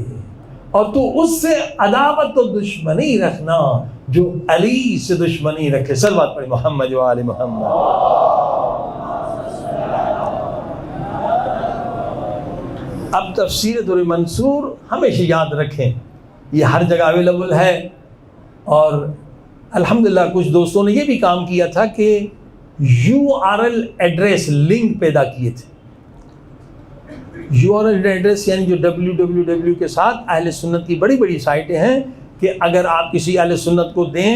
اور تو اس سے عداوت و دشمنی رکھنا جو علی سے دشمنی رکھے۔ صلوات پڑھی محمد و آل محمد۔ اب تفسیر در منصور ہمیشہ یاد رکھیں، یہ ہر جگہ اویلیبل ہے، اور الحمدللہ کچھ دوستوں نے یہ بھی کام کیا تھا کہ URL ایڈریس لنک پیدا کیے تھے۔ URL ایڈریس یعنی جو www کے ساتھ اہل سنت کی بڑی بڑی سائٹیں ہیں کہ اگر آپ کسی اہل سنت کو دیں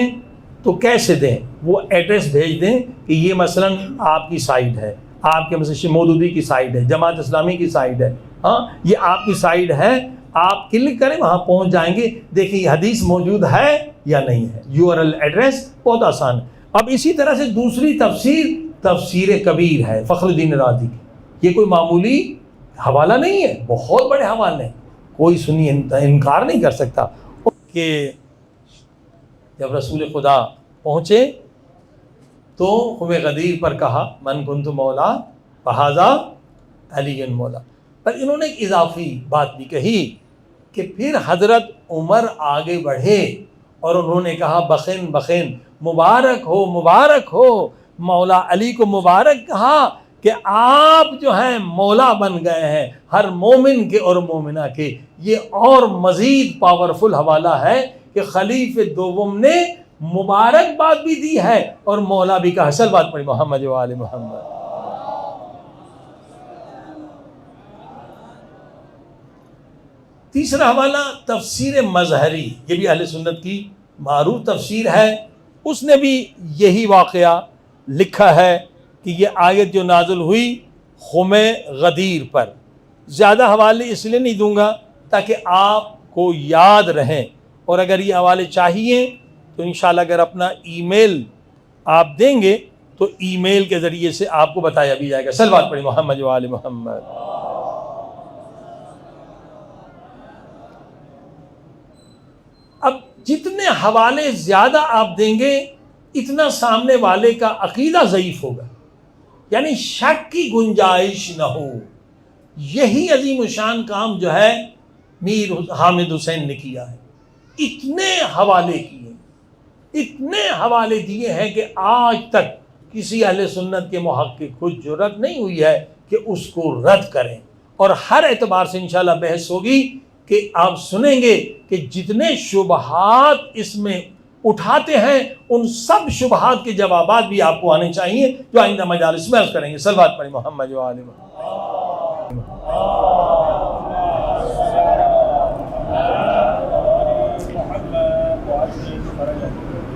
تو کیسے دیں، وہ ایڈریس بھیج دیں کہ یہ مثلا آپ کی سائٹ ہے، آپ کے مثلا مودودی کی سائٹ ہے، جماعت اسلامی کی سائٹ ہے، ہاں یہ آپ کی سائٹ ہے، آپ کلک کریں وہاں پہنچ جائیں گے، دیکھیں یہ حدیث موجود ہے یا نہیں ہے۔ URL ایڈریس بہت آسان ہے۔ اب اسی طرح سے دوسری تفسیر کبیر ہے فخر الدین رازی کی، یہ کوئی معمولی حوالہ نہیں ہے، بہت بڑے حوالے ہیں، کوئی سنی انکار نہیں کر سکتا کہ جب رسول خدا پہنچے تو قوم غدیر پر کہا، من کنت مولا فہذا علی مولا۔ پر انہوں نے ایک اضافی بات بھی کہی کہ پھر حضرت عمر آگے بڑھے اور انہوں نے کہا، بخن بخن، مبارک ہو مولا علی کو مبارک کہا کہ آپ جو ہیں مولا بن گئے ہیں ہر مومن کے اور مومنہ کے۔ یہ اور مزید پاورفل حوالہ ہے کہ خلیفہ دوم نے مبارک بات بھی دی ہے اور مولا بھی کہا۔ صلوات پڑھی محمد و آل محمد۔ تیسرا حوالہ تفسیر مظہری، یہ بھی اہل سنت کی معروف تفسیر ہے، اس نے بھی یہی واقعہ لکھا ہے کہ یہ آیت جو نازل ہوئی قوم غدیر پر۔ زیادہ حوالے اس لیے نہیں دوں گا تاکہ آپ کو یاد رہیں، اور اگر یہ حوالے چاہیے تو انشاءاللہ اگر اپنا ای میل آپ دیں گے تو ای میل کے ذریعے سے آپ کو بتایا بھی جائے گا۔ صلوات پڑھی محمد و آل محمد۔ اب جتنے حوالے زیادہ آپ دیں گے اتنا سامنے والے کا عقیدہ ضعیف ہوگا، یعنی شک کی گنجائش نہ ہو۔ یہی عظیم الشان کام جو ہے میر حامد حسین نے کیا ہے، اتنے حوالے کیے، اتنے حوالے دیے ہیں کہ آج تک کسی اہل سنت کے محقق کو جرأت نہیں ہوئی ہے کہ اس کو رد کریں، اور ہر اعتبار سے انشاءاللہ بحث ہوگی کہ آپ سنیں گے کہ جتنے شبہات اس میں اٹھاتے ہیں، ان سب شبہات کے جوابات بھی آپ کو آنے چاہیے جو آئندہ مجالس میں عرض کریں گے۔ صلوات پڑھیں محمد و آل محمد۔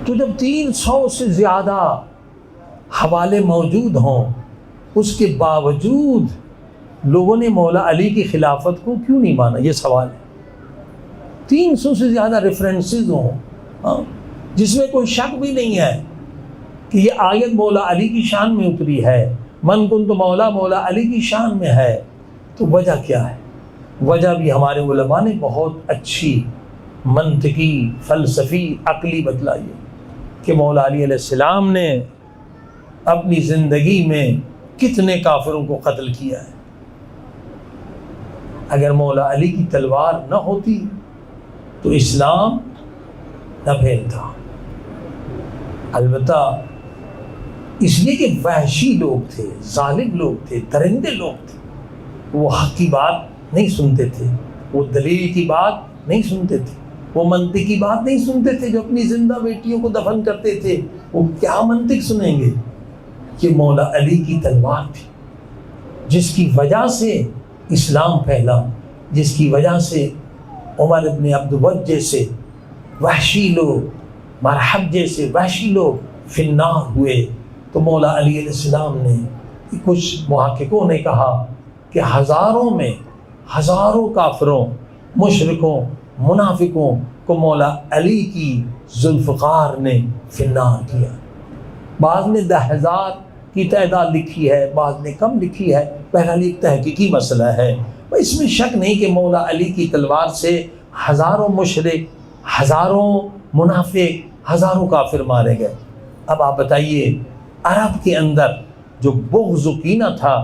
تو جب 300 سے زیادہ حوالے موجود ہوں، اس کے باوجود لوگوں نے مولا علی کی خلافت کو کیوں نہیں مانا؟ یہ سوال ہے۔ 300 سے زیادہ ریفرنسز ہوں جس میں کوئی شک بھی نہیں ہے کہ یہ آیت مولا علی کی شان میں اتری ہے، من کنت مولا، مولا علی کی شان میں ہے، تو وجہ کیا ہے؟ وجہ بھی ہمارے علماء نے بہت اچھی منطقی، فلسفی، عقلی بتلائی ہے کہ مولا علی علیہ السلام نے اپنی زندگی میں کتنے کافروں کو قتل کیا ہے۔ اگر مولا علی کی تلوار نہ ہوتی تو اسلام نہ پھیلتا۔ البتہ اس لیے کہ وحشی لوگ تھے، ظالم لوگ تھے، درندے لوگ تھے، وہ حق کی بات نہیں سنتے تھے، وہ دلیل کی بات نہیں سنتے تھے، وہ منطق کی بات نہیں سنتے تھے۔ جو اپنی زندہ بیٹیوں کو دفن کرتے تھے وہ کیا منطق سنیں گے؟ کہ مولا علی کی تلوار تھی جس کی وجہ سے اسلام پھیلا، جس کی وجہ سے عمر ابن عبدود جیسے وحشی لوگ، مرحب جیسے وحشی لوگ فی النار ہوئے۔ تو مولا علی علیہ السلام نے، کچھ محققوں نے کہا کہ ہزاروں میں ہزاروں کافروں، مشرکوں، منافقوں کو مولا علی کی ذوالفقار نے فی النار کیا۔ بعض نے 10,000 کی تعداد لکھی ہے، بعض نے کم لکھی ہے، بہرحال ایک تحقیقی مسئلہ ہے۔ اس میں شک نہیں کہ مولا علی کی تلوار سے ہزاروں مشرک، ہزاروں منافق، ہزاروں کافر مارے گئے۔ اب آپ بتائیے، عرب کے اندر جو بغض و کینہ تھا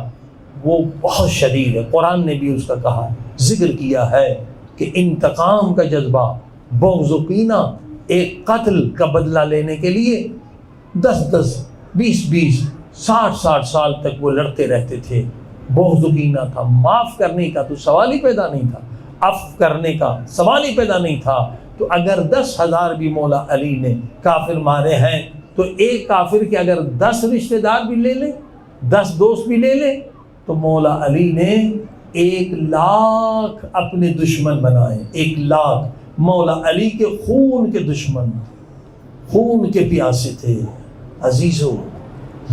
وہ بہت شدید ہے۔ قرآن نے بھی اس کا کہا، ذکر کیا ہے کہ انتقام کا جذبہ، بغض و کینہ، ایک قتل کا بدلہ لینے کے لیے 10-10، 20-20، 60-60 سال تک وہ لڑتے رہتے تھے۔ بغض و کینہ تھا، معاف کرنے کا تو سوال ہی پیدا نہیں تھا، عفو کرنے کا سوال ہی پیدا نہیں تھا۔ تو اگر 10,000 بھی مولا علی نے کافر مارے ہیں تو ایک کافر کے اگر 10 رشتہ دار بھی لے لیں، 10 دوست بھی لے لیں، تو مولا علی نے 1,00,000 اپنے دشمن بنائے۔ 1,00,000 مولا علی کے خون کے دشمن، خون کے پیاسے تھے۔ عزیزو،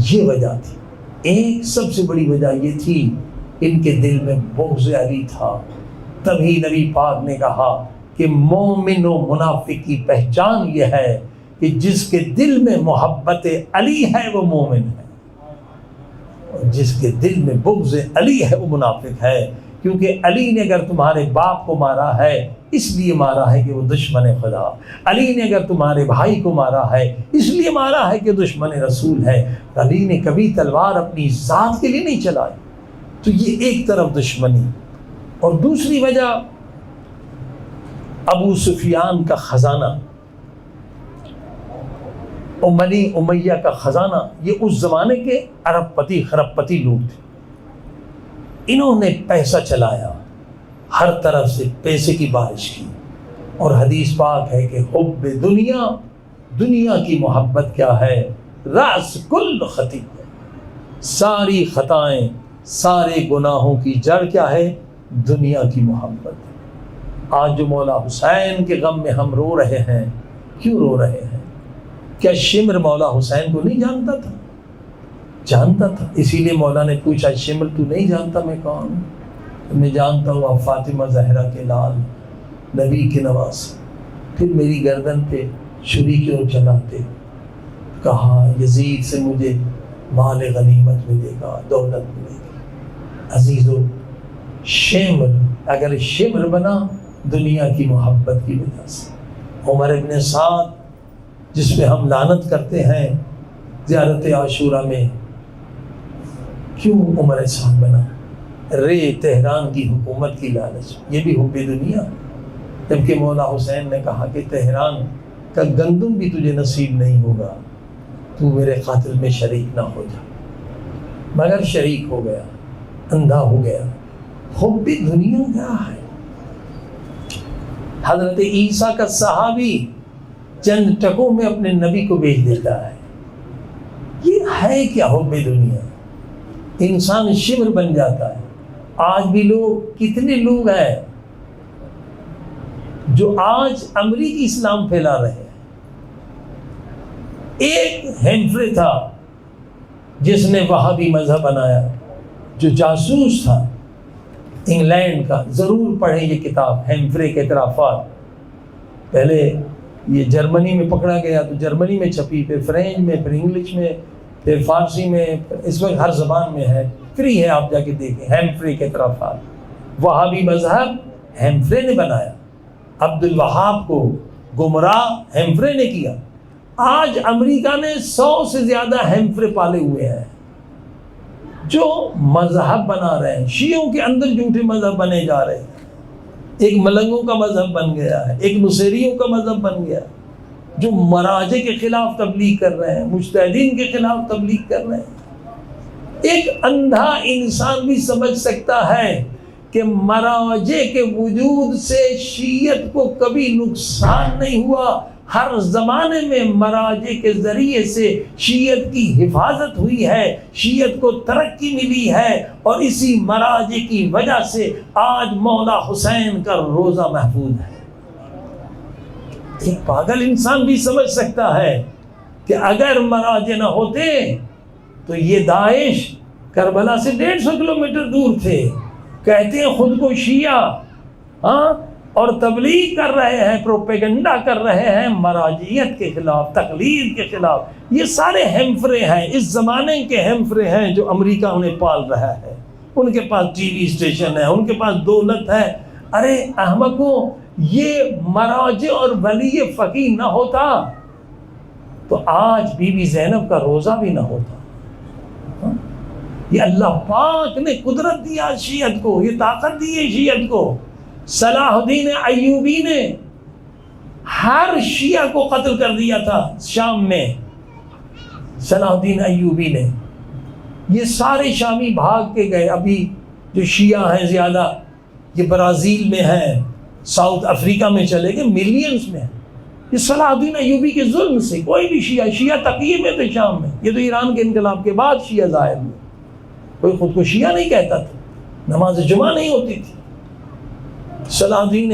یہ وجہ تھی۔ ایک سب سے بڑی وجہ یہ تھی، ان کے دل میں بغض علی تھا۔ تبھی نبی پاک نے کہا کہ مومن و منافق کی پہچان یہ ہے کہ جس کے دل میں محبت علی ہے وہ مومن ہے، اور جس کے دل میں بغض علی ہے وہ منافق ہے۔ کیونکہ علی نے اگر تمہارے باپ کو مارا ہے اس لیے مارا ہے کہ وہ دشمن خدا، علی نے اگر تمہارے بھائی کو مارا ہے اس لیے مارا ہے کہ دشمن رسول ہے۔ علی نے کبھی تلوار اپنی ذات کے لیے نہیں چلائی۔ تو یہ ایک طرف دشمنی، اور دوسری وجہ ابو سفیان کا خزانہ، بنی امیہ کا خزانہ۔ یہ اس زمانے کے ارب پتی خرب پتی لوگ تھے، انہوں نے پیسہ چلایا، ہر طرف سے پیسے کی بارش کی۔ اور حدیث پاک ہے کہ حب دنیا، دنیا کی محبت کیا ہے؟ رأس کل خطیہ، ساری خطائیں، سارے گناہوں کی جڑ کیا ہے؟ دنیا کی محبت۔ آج جو مولا حسین کے غم میں ہم رو رہے ہیں، کیوں رو رہے ہیں؟ کیا شمر مولا حسین کو نہیں جانتا تھا؟ جانتا تھا، اسی لیے مولا نے پوچھا، شمر تو نہیں جانتا میں کون ہوں؟ میں جانتا ہوں آپ فاطمہ زہرا کے لال، نبی کے نواسے۔ پھر میری گردن پہ چھری کیوں چلاتے؟ کہا یزید سے مجھے مال غنیمت ملے گا، دولت ملے گی۔ عزیزو، شمر اگر شمر بنا دنیا کی محبت کی وجہ سے۔ عمر ابن سعد جس پہ ہم لعنت کرتے ہیں زیارت عاشورہ میں، کیوں عمر سعد بنا؟ رے تہران کی حکومت کی لالچ، یہ بھی حب دنیا۔ جبکہ مولا حسین نے کہا کہ تہران کا گندم بھی تجھے نصیب نہیں ہوگا، تو میرے قاتل میں شریک نہ ہو جا، مگر شریک ہو گیا، اندھا ہو گیا۔ حب دنیا کیا ہے؟ حضرت عیسیٰ کا صحابی چند ٹکوں میں اپنے نبی کو بیچ دیتا ہے. یہ ہے کیا حب دنیا؟ انسان شمر بن جاتا ہے. آج بھی لوگ، کتنے لوگ ہیں جو آج امریکی اسلام پھیلا رہے ہیں. ایک ہیمفرے تھا جس نے وہابی مذہب بنایا، جو جاسوس تھا انگلینڈ کا. ضرور پڑھیں یہ کتاب، ہیمفرے کے اعترافات. پہلے یہ جرمنی میں پکڑا گیا تو جرمنی میں چھپی، پھر فرینچ میں، پھر انگلش میں، پھر فارسی میں، اس وقت ہر زبان میں ہے، فری ہے، آپ جا کے دیکھیں. ہیمفرے کے اعترافات. وہابی مذہب ہیمفرے نے بنایا. عبد الوہاب کو گمراہ ہیمفرے نے کیا. آج امریکہ نے 100 سے زیادہ ہیمفرے پالے ہوئے ہیں جو مذہب بنا رہے ہیں. شیعوں کے اندر جھوٹے مذہب بنے جا رہے ہیں. ایک ملنگوں کا مذہب بن گیا ہے، ایک نصیریوں کا مذہب بن گیا ہے، جو مراجع کے خلاف تبلیغ کر رہے ہیں، مجتہدین کے خلاف تبلیغ کر رہے ہیں. ایک اندھا انسان بھی سمجھ سکتا ہے کہ مراجع کے وجود سے شیعت کو کبھی نقصان نہیں ہوا. ہر زمانے میں مراجع کے ذریعے سے شیعت کی حفاظت ہوئی ہے، شیعت کو ترقی ملی ہے، اور اسی مراجع کی وجہ سے آج مولا حسین کا روزہ محفوظ ہے. ایک پاگل انسان بھی سمجھ سکتا ہے کہ اگر مراجع نہ ہوتے تو یہ داعش کربلا سے 150 کلومیٹر دور تھے. کہتے ہیں خود کو شیعہ، اور تبلیغ کر رہے ہیں، پروپیگنڈا کر رہے ہیں مراجعیت کے خلاف، تقلید کے خلاف. یہ سارے ہیمفرے ہیں، اس زمانے کے ہیمفرے ہیں جو امریکہ انہیں پال رہا ہے. ان کے پاس ٹی وی اسٹیشن ہے، ان کے پاس دولت ہے. ارے احمقوں، یہ مراجع اور ولی فقیہ نہ ہوتا تو آج بی بی زینب کا روزہ بھی نہ ہوتا. یہ اللہ پاک نے قدرت دیا شیعت کو، یہ طاقت دی ہے شیعت کو. صلاح الدین ایوبی نے ہر شیعہ کو قتل کر دیا تھا شام میں. صلاح الدین ایوبی نے، یہ سارے شامی بھاگ کے گئے. ابھی جو شیعہ ہیں زیادہ یہ برازیل میں ہیں، ساؤتھ افریقہ میں چلے گئے، ملینز میں. یہ صلاح الدین ایوبی کے ظلم سے کوئی بھی شیعہ تقیہ میں تھے شام میں. یہ تو ایران کے انقلاب کے بعد شیعہ ظاہر ہوئے. کوئی خود کو شیعہ نہیں کہتا تھا، نماز جمعہ نہیں ہوتی تھی. صلاح الدین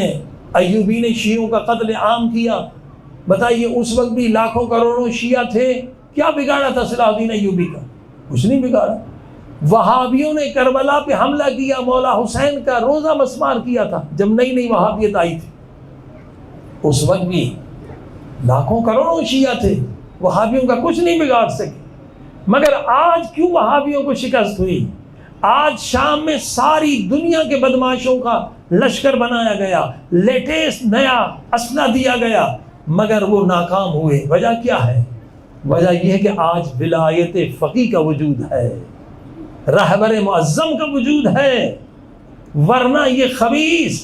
ایوبی نے شیعوں کا قتل عام کیا. بتائیے اس وقت بھی لاکھوں کروڑوں شیعہ تھے، کیا بگاڑا تھا صلاح الدین ایوبی کا؟ کچھ نہیں بگاڑا. وہابیوں نے کربلا پہ حملہ کیا، مولا حسین کا روزہ مسمار کیا تھا جب نئی وہابیت آئی تھی. اس وقت بھی لاکھوں کروڑوں شیعہ تھے، وہابیوں کا کچھ نہیں بگاڑ سکے. مگر آج کیوں وہابیوں کو شکست ہوئی؟ آج شام میں ساری دنیا کے بدماشوں کا لشکر بنایا گیا، لیٹسٹ نیا اسلحہ دیا گیا، مگر وہ ناکام ہوئے. وجہ کیا ہے؟ وجہ یہ ہے کہ آج ولایت فقیہ کا وجود ہے، رہبر معظم کا وجود ہے. ورنہ یہ خبیث،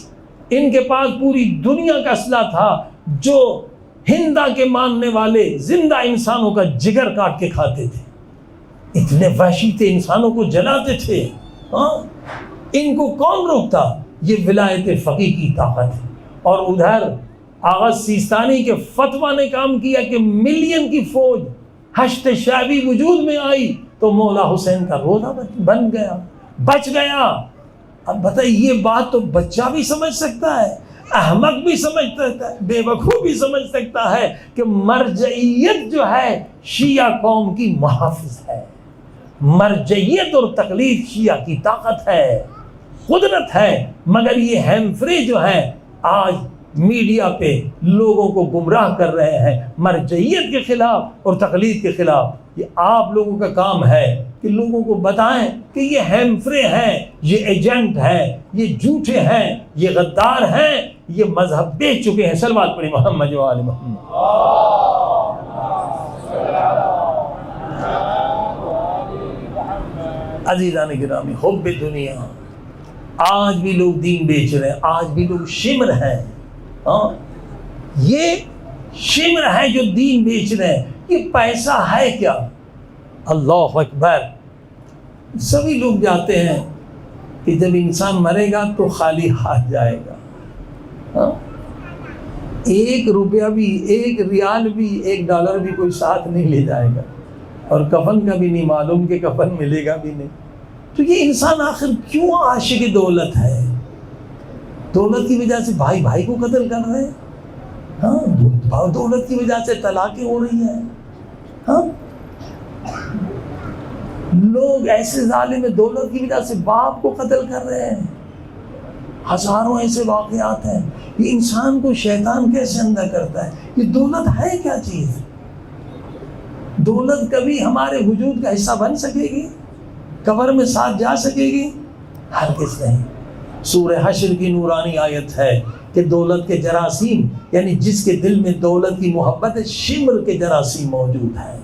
ان کے پاس پوری دنیا کا اسلحہ تھا جو ہندا کے ماننے والے زندہ انسانوں کا جگر کاٹ کے کھاتے تھے. اتنے وحشی تھے، انسانوں کو جلاتے تھے. ان کو کون روکتا؟ یہ ولایت فقیہ کی طاقت ہے. اور ادھر آغا سیستانی کے فتویٰ نے کام کیا کہ ملین کی فوج ہشت شعبی وجود میں آئی تو مولا حسین کا روزہ بن گیا، بچ گیا. اب بتائیے، یہ بات تو بچہ بھی سمجھ سکتا ہے، احمق بھی سمجھ سکتا ہے، بے وقوف بھی سمجھ سکتا ہے کہ مرجعیت جو ہے شیعہ قوم کی محافظ ہے. مرجعیت اور تقلید شیعہ کی طاقت ہے، قدرت ہے. مگر یہ ہیمفرے جو ہیں آج میڈیا پہ لوگوں کو گمراہ کر رہے ہیں مرجعیت کے خلاف اور تقلید کے خلاف. یہ آپ لوگوں کا کام ہے کہ لوگوں کو بتائیں کہ یہ ہیمفرے ہیں، یہ ایجنٹ ہیں، یہ جھوٹے ہیں، یہ غدار ہیں، یہ مذہب بیچ چکے ہیں. صلوات پڑھی محمد و آل محمد. عزیزان گرامی، حب دنیا. آج بھی لوگ دین بیچ رہے ہیں، آج بھی لوگ شمر ہیں. یہ شمر ہے جو دین بیچ رہے ہیں. یہ پیسہ ہے کیا؟ اللہ اکبر. سبھی لوگ جاتے ہیں کہ جب انسان مرے گا تو خالی ہاتھ جائے گا. ایک روپیہ بھی، ایک ریال بھی، ایک ڈالر بھی کوئی ساتھ نہیں لے جائے گا، اور کفن کا بھی نہیں معلوم کہ کفن ملے گا بھی نہیں۔ تو یہ انسان آخر کیوں عاشق دولت ہے؟ دولت کی وجہ سے بھائی بھائی کو قتل کر رہے ہیں، ہاں، دولت کی وجہ سے طلاقیں ہو رہی ہیں، ہاں، لوگ ایسے ظالم ہیں دولت کی وجہ سے باپ کو قتل کر رہے ہیں، ہزاروں ایسے واقعات ہیں۔ یہ انسان کو شیطان کیسے اندھا کرتا ہے؟ یہ دولت ہے کیا چیز؟ دولت کبھی ہمارے وجود کا حصہ بن سکے گی؟ قبر میں ساتھ جا سکے گی؟ ہرگز نہیں۔ سورہ حشر کی نورانی آیت ہے کہ دولت کے جراثیم، یعنی جس کے دل میں دولت کی محبت ہے، شمر کے جراثیم موجود ہیں،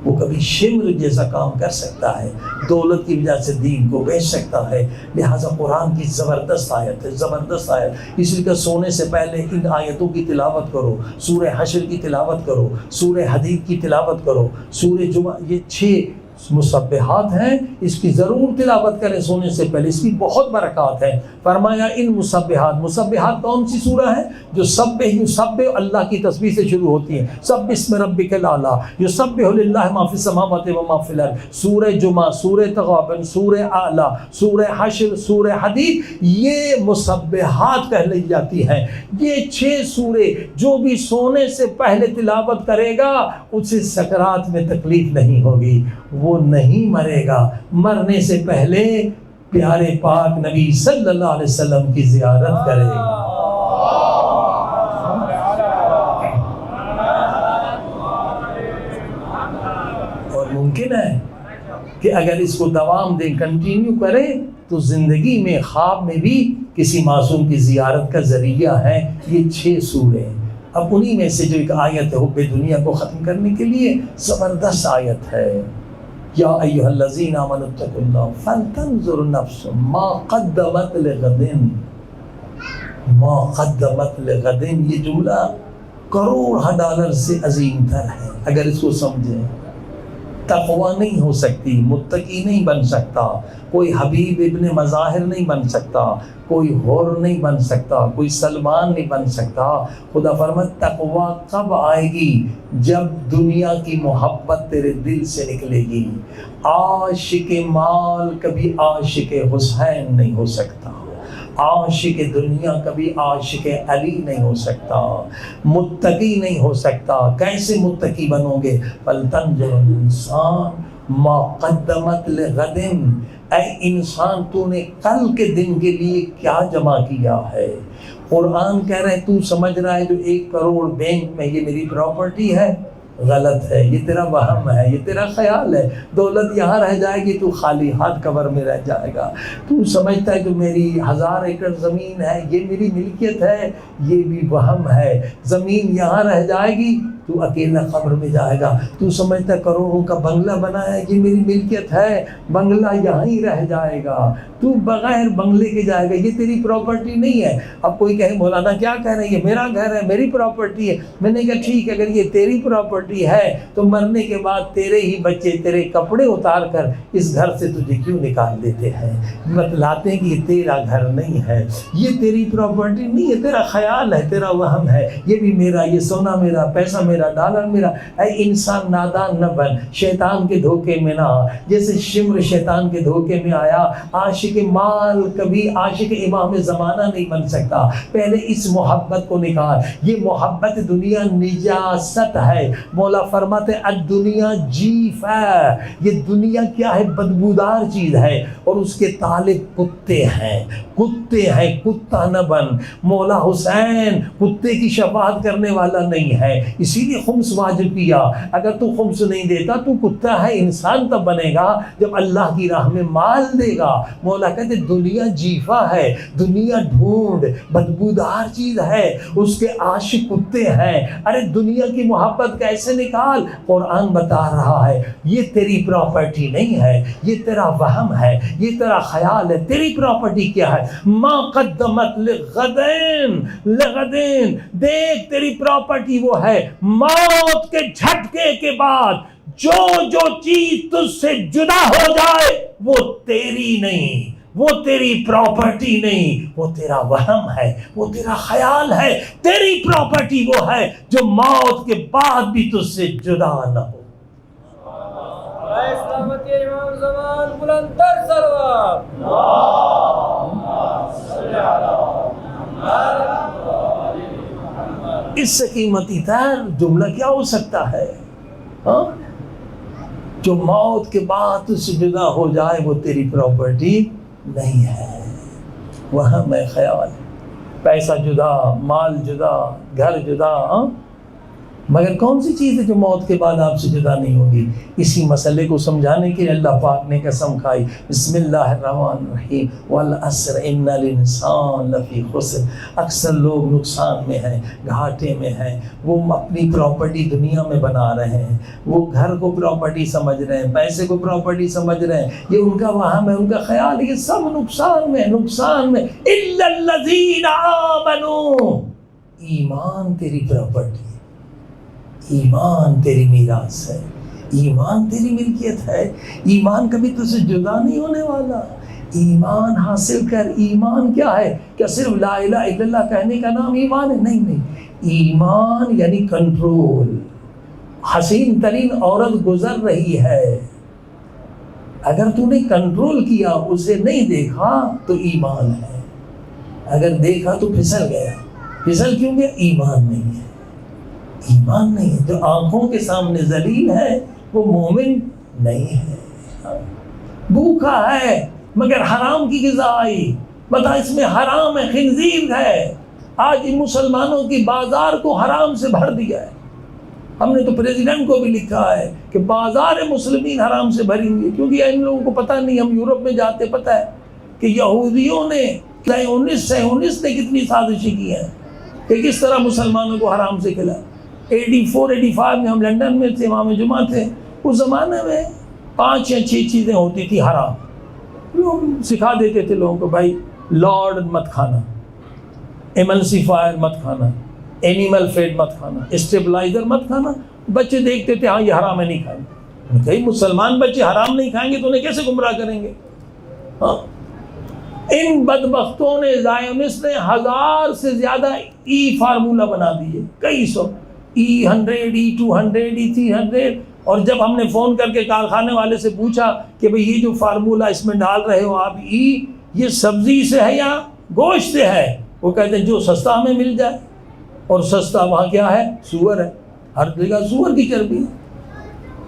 وہ کبھی شمر جیسا کام کر سکتا ہے، دولت کی وجہ سے دین کو بیچ سکتا ہے۔ لہٰذا قرآن کی زبردست آیت ہے، زبردست آیت، اس لیے کہ سونے سے پہلے ان آیتوں کی تلاوت کرو، سورہ حشر کی تلاوت کرو، سورہ حدید کی تلاوت کرو، سورہ جمعہ، یہ 6 مسبحات ہیں، اس کی ضرور تلاوت کریں سونے سے پہلے، اس کی بہت برکات ہیں۔ فرمایا ان مسبحات کون سی سورہ ہے؟ جو یسبح اللہ کی تسبیح سے شروع ہوتی ہیں، سبح اسم ربک الاعلیٰ، یسبح للہ ما فی السماوات و ما فی الارض، سورہ جمعہ، سورہ تغابن، سورہ اعلیٰ، سورہ حشر، سورہ حدید، یہ مسبحات کہلائی جاتی ہیں۔ یہ 6 سورے جو بھی سونے سے پہلے تلاوت کرے گا اسے سکرات میں تکلیف نہیں ہوگی، وہ نہیں مرے گا، مرنے سے پہلے پیارے پاک نبی صلی اللہ علیہ وسلم کی زیارت کرے گا۔ اور ممکن ہے کہ اگر اس کو دوام دیں، کنٹینیو کریں، تو زندگی میں خواب میں بھی کسی معصوم کی زیارت کا ذریعہ ہے یہ 6 سورے۔ اب انہی میں سے جو ایک آیت ہے حب دنیا کو ختم کرنے کے لیے زبردست آیت ہے، یا ایھا الذین آمنوا اتقوا اللہ فلتنظر نفس ما قدمت لغد، ما قدمت لغد، یہ جملہ کروڑ ڈالر سے عظیم تر ہے۔ اگر اس کو سمجھیں، تقوی نہیں ہو سکتی، متقی نہیں بن سکتا، کوئی حبیب ابن مظاہر نہیں بن سکتا، کوئی حور نہیں بن سکتا، کوئی سلمان نہیں بن سکتا۔ خدا فرماتا تقوی کب آئے گی؟ جب دنیا کی محبت تیرے دل سے نکلے گی۔ عاشق مال کبھی عاشق حسین نہیں ہو سکتا، عاشق دنیا کبھی عاشق علی نہیں ہو سکتا، متقی نہیں ہو سکتا۔ کیسے متقی بنو گے؟ فَلْتَنْظُرِ الْإِنسَانُ مَا قَدَّمَتْ لِغَدٍ، اے انسان تو نے کل کے دن کے لیے کیا جمع کیا ہے؟ قرآن کہہ رہے تو سمجھ رہا ہے جو 1 کروڑ بینک میں یہ میری پراپرٹی ہے، غلط ہے، یہ تیرا وہم ہے، یہ تیرا خیال ہے۔ دولت یہاں رہ جائے گی، تو خالی ہاتھ قبر میں رہ جائے گا۔ تو سمجھتا ہے جو میری 1000 ایکڑ زمین ہے یہ میری ملکیت ہے، یہ بھی وہم ہے۔ زمین یہاں رہ جائے گی، تو اکیلا قبر میں جائے گا۔ تو سمجھتا ہے کروڑوں کا بنگلہ بنایا ہے، یہ میری ملکیت ہے، بنگلہ یہاں ہی رہ جائے گا، تو بغیر بنگلے کے جائے گا، یہ تیری پراپرٹی نہیں ہے۔ اب کوئی کہے مولانا کیا کہہ رہے ہیں، یہ میرا گھر ہے، میری پراپرٹی ہے۔ میں نے کہا ٹھیک ہے، اگر یہ تیری پراپرٹی ہے تو مرنے کے بعد تیرے ہی بچے تیرے کپڑے اتار کر اس گھر سے تجھے کیوں نکال دیتے ہیں؟ بتلاتے ہیں کہ یہ تیرا گھر نہیں ہے، یہ تیری پراپرٹی نہیں ہے، تیرا خیال ہے، تیرا وہم ہے، یہ بھی میرا، یہ سونا میرا، پیسہ میرا، ڈالر میرا۔ اے انسان نادان نہ بن، شیطان کے دھوکے میں نہ آ، جیسے شمر شیطان کے دھوکے میں آیا۔ عاشق مال کبھی عاشق امام زمانہ نہیں بن سکتا۔ پہلے اس محبت کو نکال، یہ محبت دنیا نجاست ہے۔ مولا فرماتے الدنیا جیف ہے، یہ دنیا کیا ہے؟ بدبودار چیز ہے، اور اس کے طالب کتے ہیں، کتے ہیں، کتا نہ بن۔ مولا حسین کتے کی شفاعت کرنے والا نہیں ہے، اسی لیے خمس واجب کیا۔ اگر تو خمس نہیں دیتا تو کتا ہے، انسان تب بنے گا جب اللہ کی راہ میں مال دے گا۔ مولا کہتے دنیا جیفا ہے، دنیا ڈھونڈ، بدبودار چیز ہے، اس کے عاشق کتے ہیں۔ ارے دنیا کی محبت کیسے نکال؟ قرآن بتا رہا ہے یہ تیری پراپرٹی نہیں ہے، یہ تیرا وہم ہے، یہ تیرا خیال ہے۔ تیری پراپرٹی کیا ہے؟ ما قدمت لغدین، لغدین، دیکھ تیری پراپرٹی وہ ہے موت کے جھٹکے کے بعد جو چیز تجھ سے جدا ہو جائے وہ تیری نہیں، وہ تیری پراپرٹی نہیں، وہ تیرا وہم ہے، وہ تیرا خیال ہے۔ تیری پراپرٹی وہ ہے جو موت کے بعد بھی تجھ سے جدا نہ ہو۔ اسلامتی امام زمان بلندر سلوات۔ اس سے قیمتی تر جملہ کیا ہو سکتا ہے؟ ہاں؟ جو موت کے بعد تجھ سے جدا ہو جائے وہ تیری پراپرٹی نہیں ہے، وہاں میں خیال ہے، پیسہ جدا، مال جدا، گھر جدا، ہاں؟ مگر کون سی چیز ہے جو موت کے بعد آپ سے جدا نہیں ہوگی؟ اسی مسئلے کو سمجھانے کے لیے اللہ پاک نے قسم کھائی، بسم اللہ الرحمن الرحیم، والعصر ان الانسان لفی خسر۔ اکثر لوگ نقصان میں ہیں، گھاٹے میں ہیں، وہ اپنی پراپرٹی دنیا میں بنا رہے ہیں، وہ گھر کو پراپرٹی سمجھ رہے ہیں، پیسے کو پراپرٹی سمجھ رہے ہیں، یہ ان کا وہم ہے، ان کا خیال ہے، یہ سب نقصان میں، نقصان میں۔ الا الذین آمنوا، ایمان تیری پراپرٹی، ایمان تیری میراث ہے، ایمان تیری ملکیت ہے، ایمان کبھی تجھ سے جدا نہیں ہونے والا۔ ایمان حاصل کر۔ ایمان کیا ہے؟ کیا صرف لا الہ الا اللہ کہنے کا نام ایمان ہے؟ نہیں نہیں، ایمان یعنی کنٹرول۔ حسین ترین عورت گزر رہی ہے، اگر تو نے کنٹرول کیا، اسے نہیں دیکھا تو ایمان ہے، اگر دیکھا تو پھسل گیا۔ پھسل کیوں گیا؟ ایمان نہیں ہے، ایمان نہیں ہے۔ جو آنکھوں کے سامنے ذلیل ہے وہ مومن نہیں ہے۔ بھوکا ہے مگر حرام کی غذا آئی، بتا اس میں حرام ہے، خنزیر ہے۔ آج مسلمانوں کی بازار کو حرام سے بھر دیا ہے۔ ہم نے تو پریزیڈنٹ کو بھی لکھا ہے کہ بازار مسلمین حرام سے بھری ہوئی ہے، کیونکہ ان لوگوں کو پتہ نہیں، ہم یورپ میں جاتے پتہ ہے کہ یہودیوں نے 1919 نے کتنی سازشیں کی ہیں کہ کس طرح مسلمانوں کو حرام سے کھلا۔ 84-85 میں ہم لنڈن میں تھے، امام جمعہ تھے، اس زمانے میں 5 یا 6 چیزیں ہوتی تھی حرام۔ لوگ سکھا دیتے تھے لوگوں کو، بھائی لارڈ مت کھانا، ایملسیفائر مت کھانا، اینیمل فیڈ مت کھانا، اسٹیبلائزر مت کھانا۔ بچے دیکھتے تھے، ہاں یہ حرام ہے، نہیں کھائیں گے۔ کئی مسلمان بچے حرام نہیں کھائیں گے تو انہیں کیسے گمراہ کریں گے؟ ہاں، ان بدبختوں نے، زائونسٹ نے 1000 سے زیادہ فارمولہ بنا دیے، کئی سو، E100 E200 E300۔ اور جب ہم نے فون کر کے کارخانے والے سے پوچھا کہ بھئی یہ جو فارمولہ اس میں ڈال رہے ہو آپ، یہ سبزی سے ہے یا گوشت سے ہے؟ وہ کہتے ہیں جو سستا ہمیں مل جائے، اور سستا وہاں کیا ہے؟ سور ہے، ہر جگہ سور کی چربی ہے۔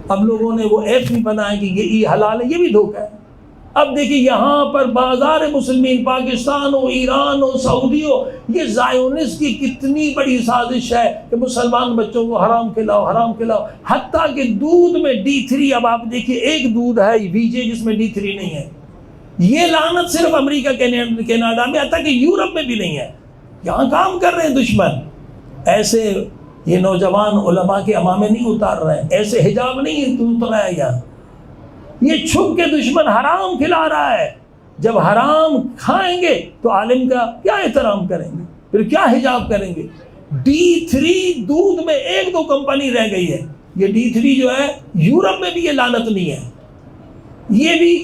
اب لوگوں نے وہ ایپ بھی بنایا کہ یہ حلال ہے، یہ بھی دھوکہ ہے۔ اب دیکھیں یہاں پر بازار مسلمین، پاکستان ہو، ایران ہو، سعودی ہو، یہ زائونسٹ کی کتنی بڑی سازش ہے کہ مسلمان بچوں کو حرام کھلاؤ، حرام کھلاؤ۔ حتیٰ کہ دودھ میں D3، اب آپ دیکھیے ایک دودھ ہے VJ جس میں D3 نہیں ہے۔ یہ لعنت صرف امریکہ کینیڈا میں، حتیٰ کہ یورپ میں بھی نہیں ہے۔ یہاں کام کر رہے ہیں دشمن، ایسے یہ نوجوان علماء کے عمامے نہیں اتار رہے ہیں، ایسے حجاب نہیں اترایا یہاں، یہ چھپ کے دشمن حرام کھلا رہا ہے۔ جب حرام کھائیں گے تو عالم کا کیا احترام کریں گے، پھر کیا حجاب کریں گے؟ D3 دودھ میں 1-2 کمپنی رہ گئی ہے، یہ D3 جو ہے یورپ میں بھی یہ لعنت نہیں ہے، یہ بھی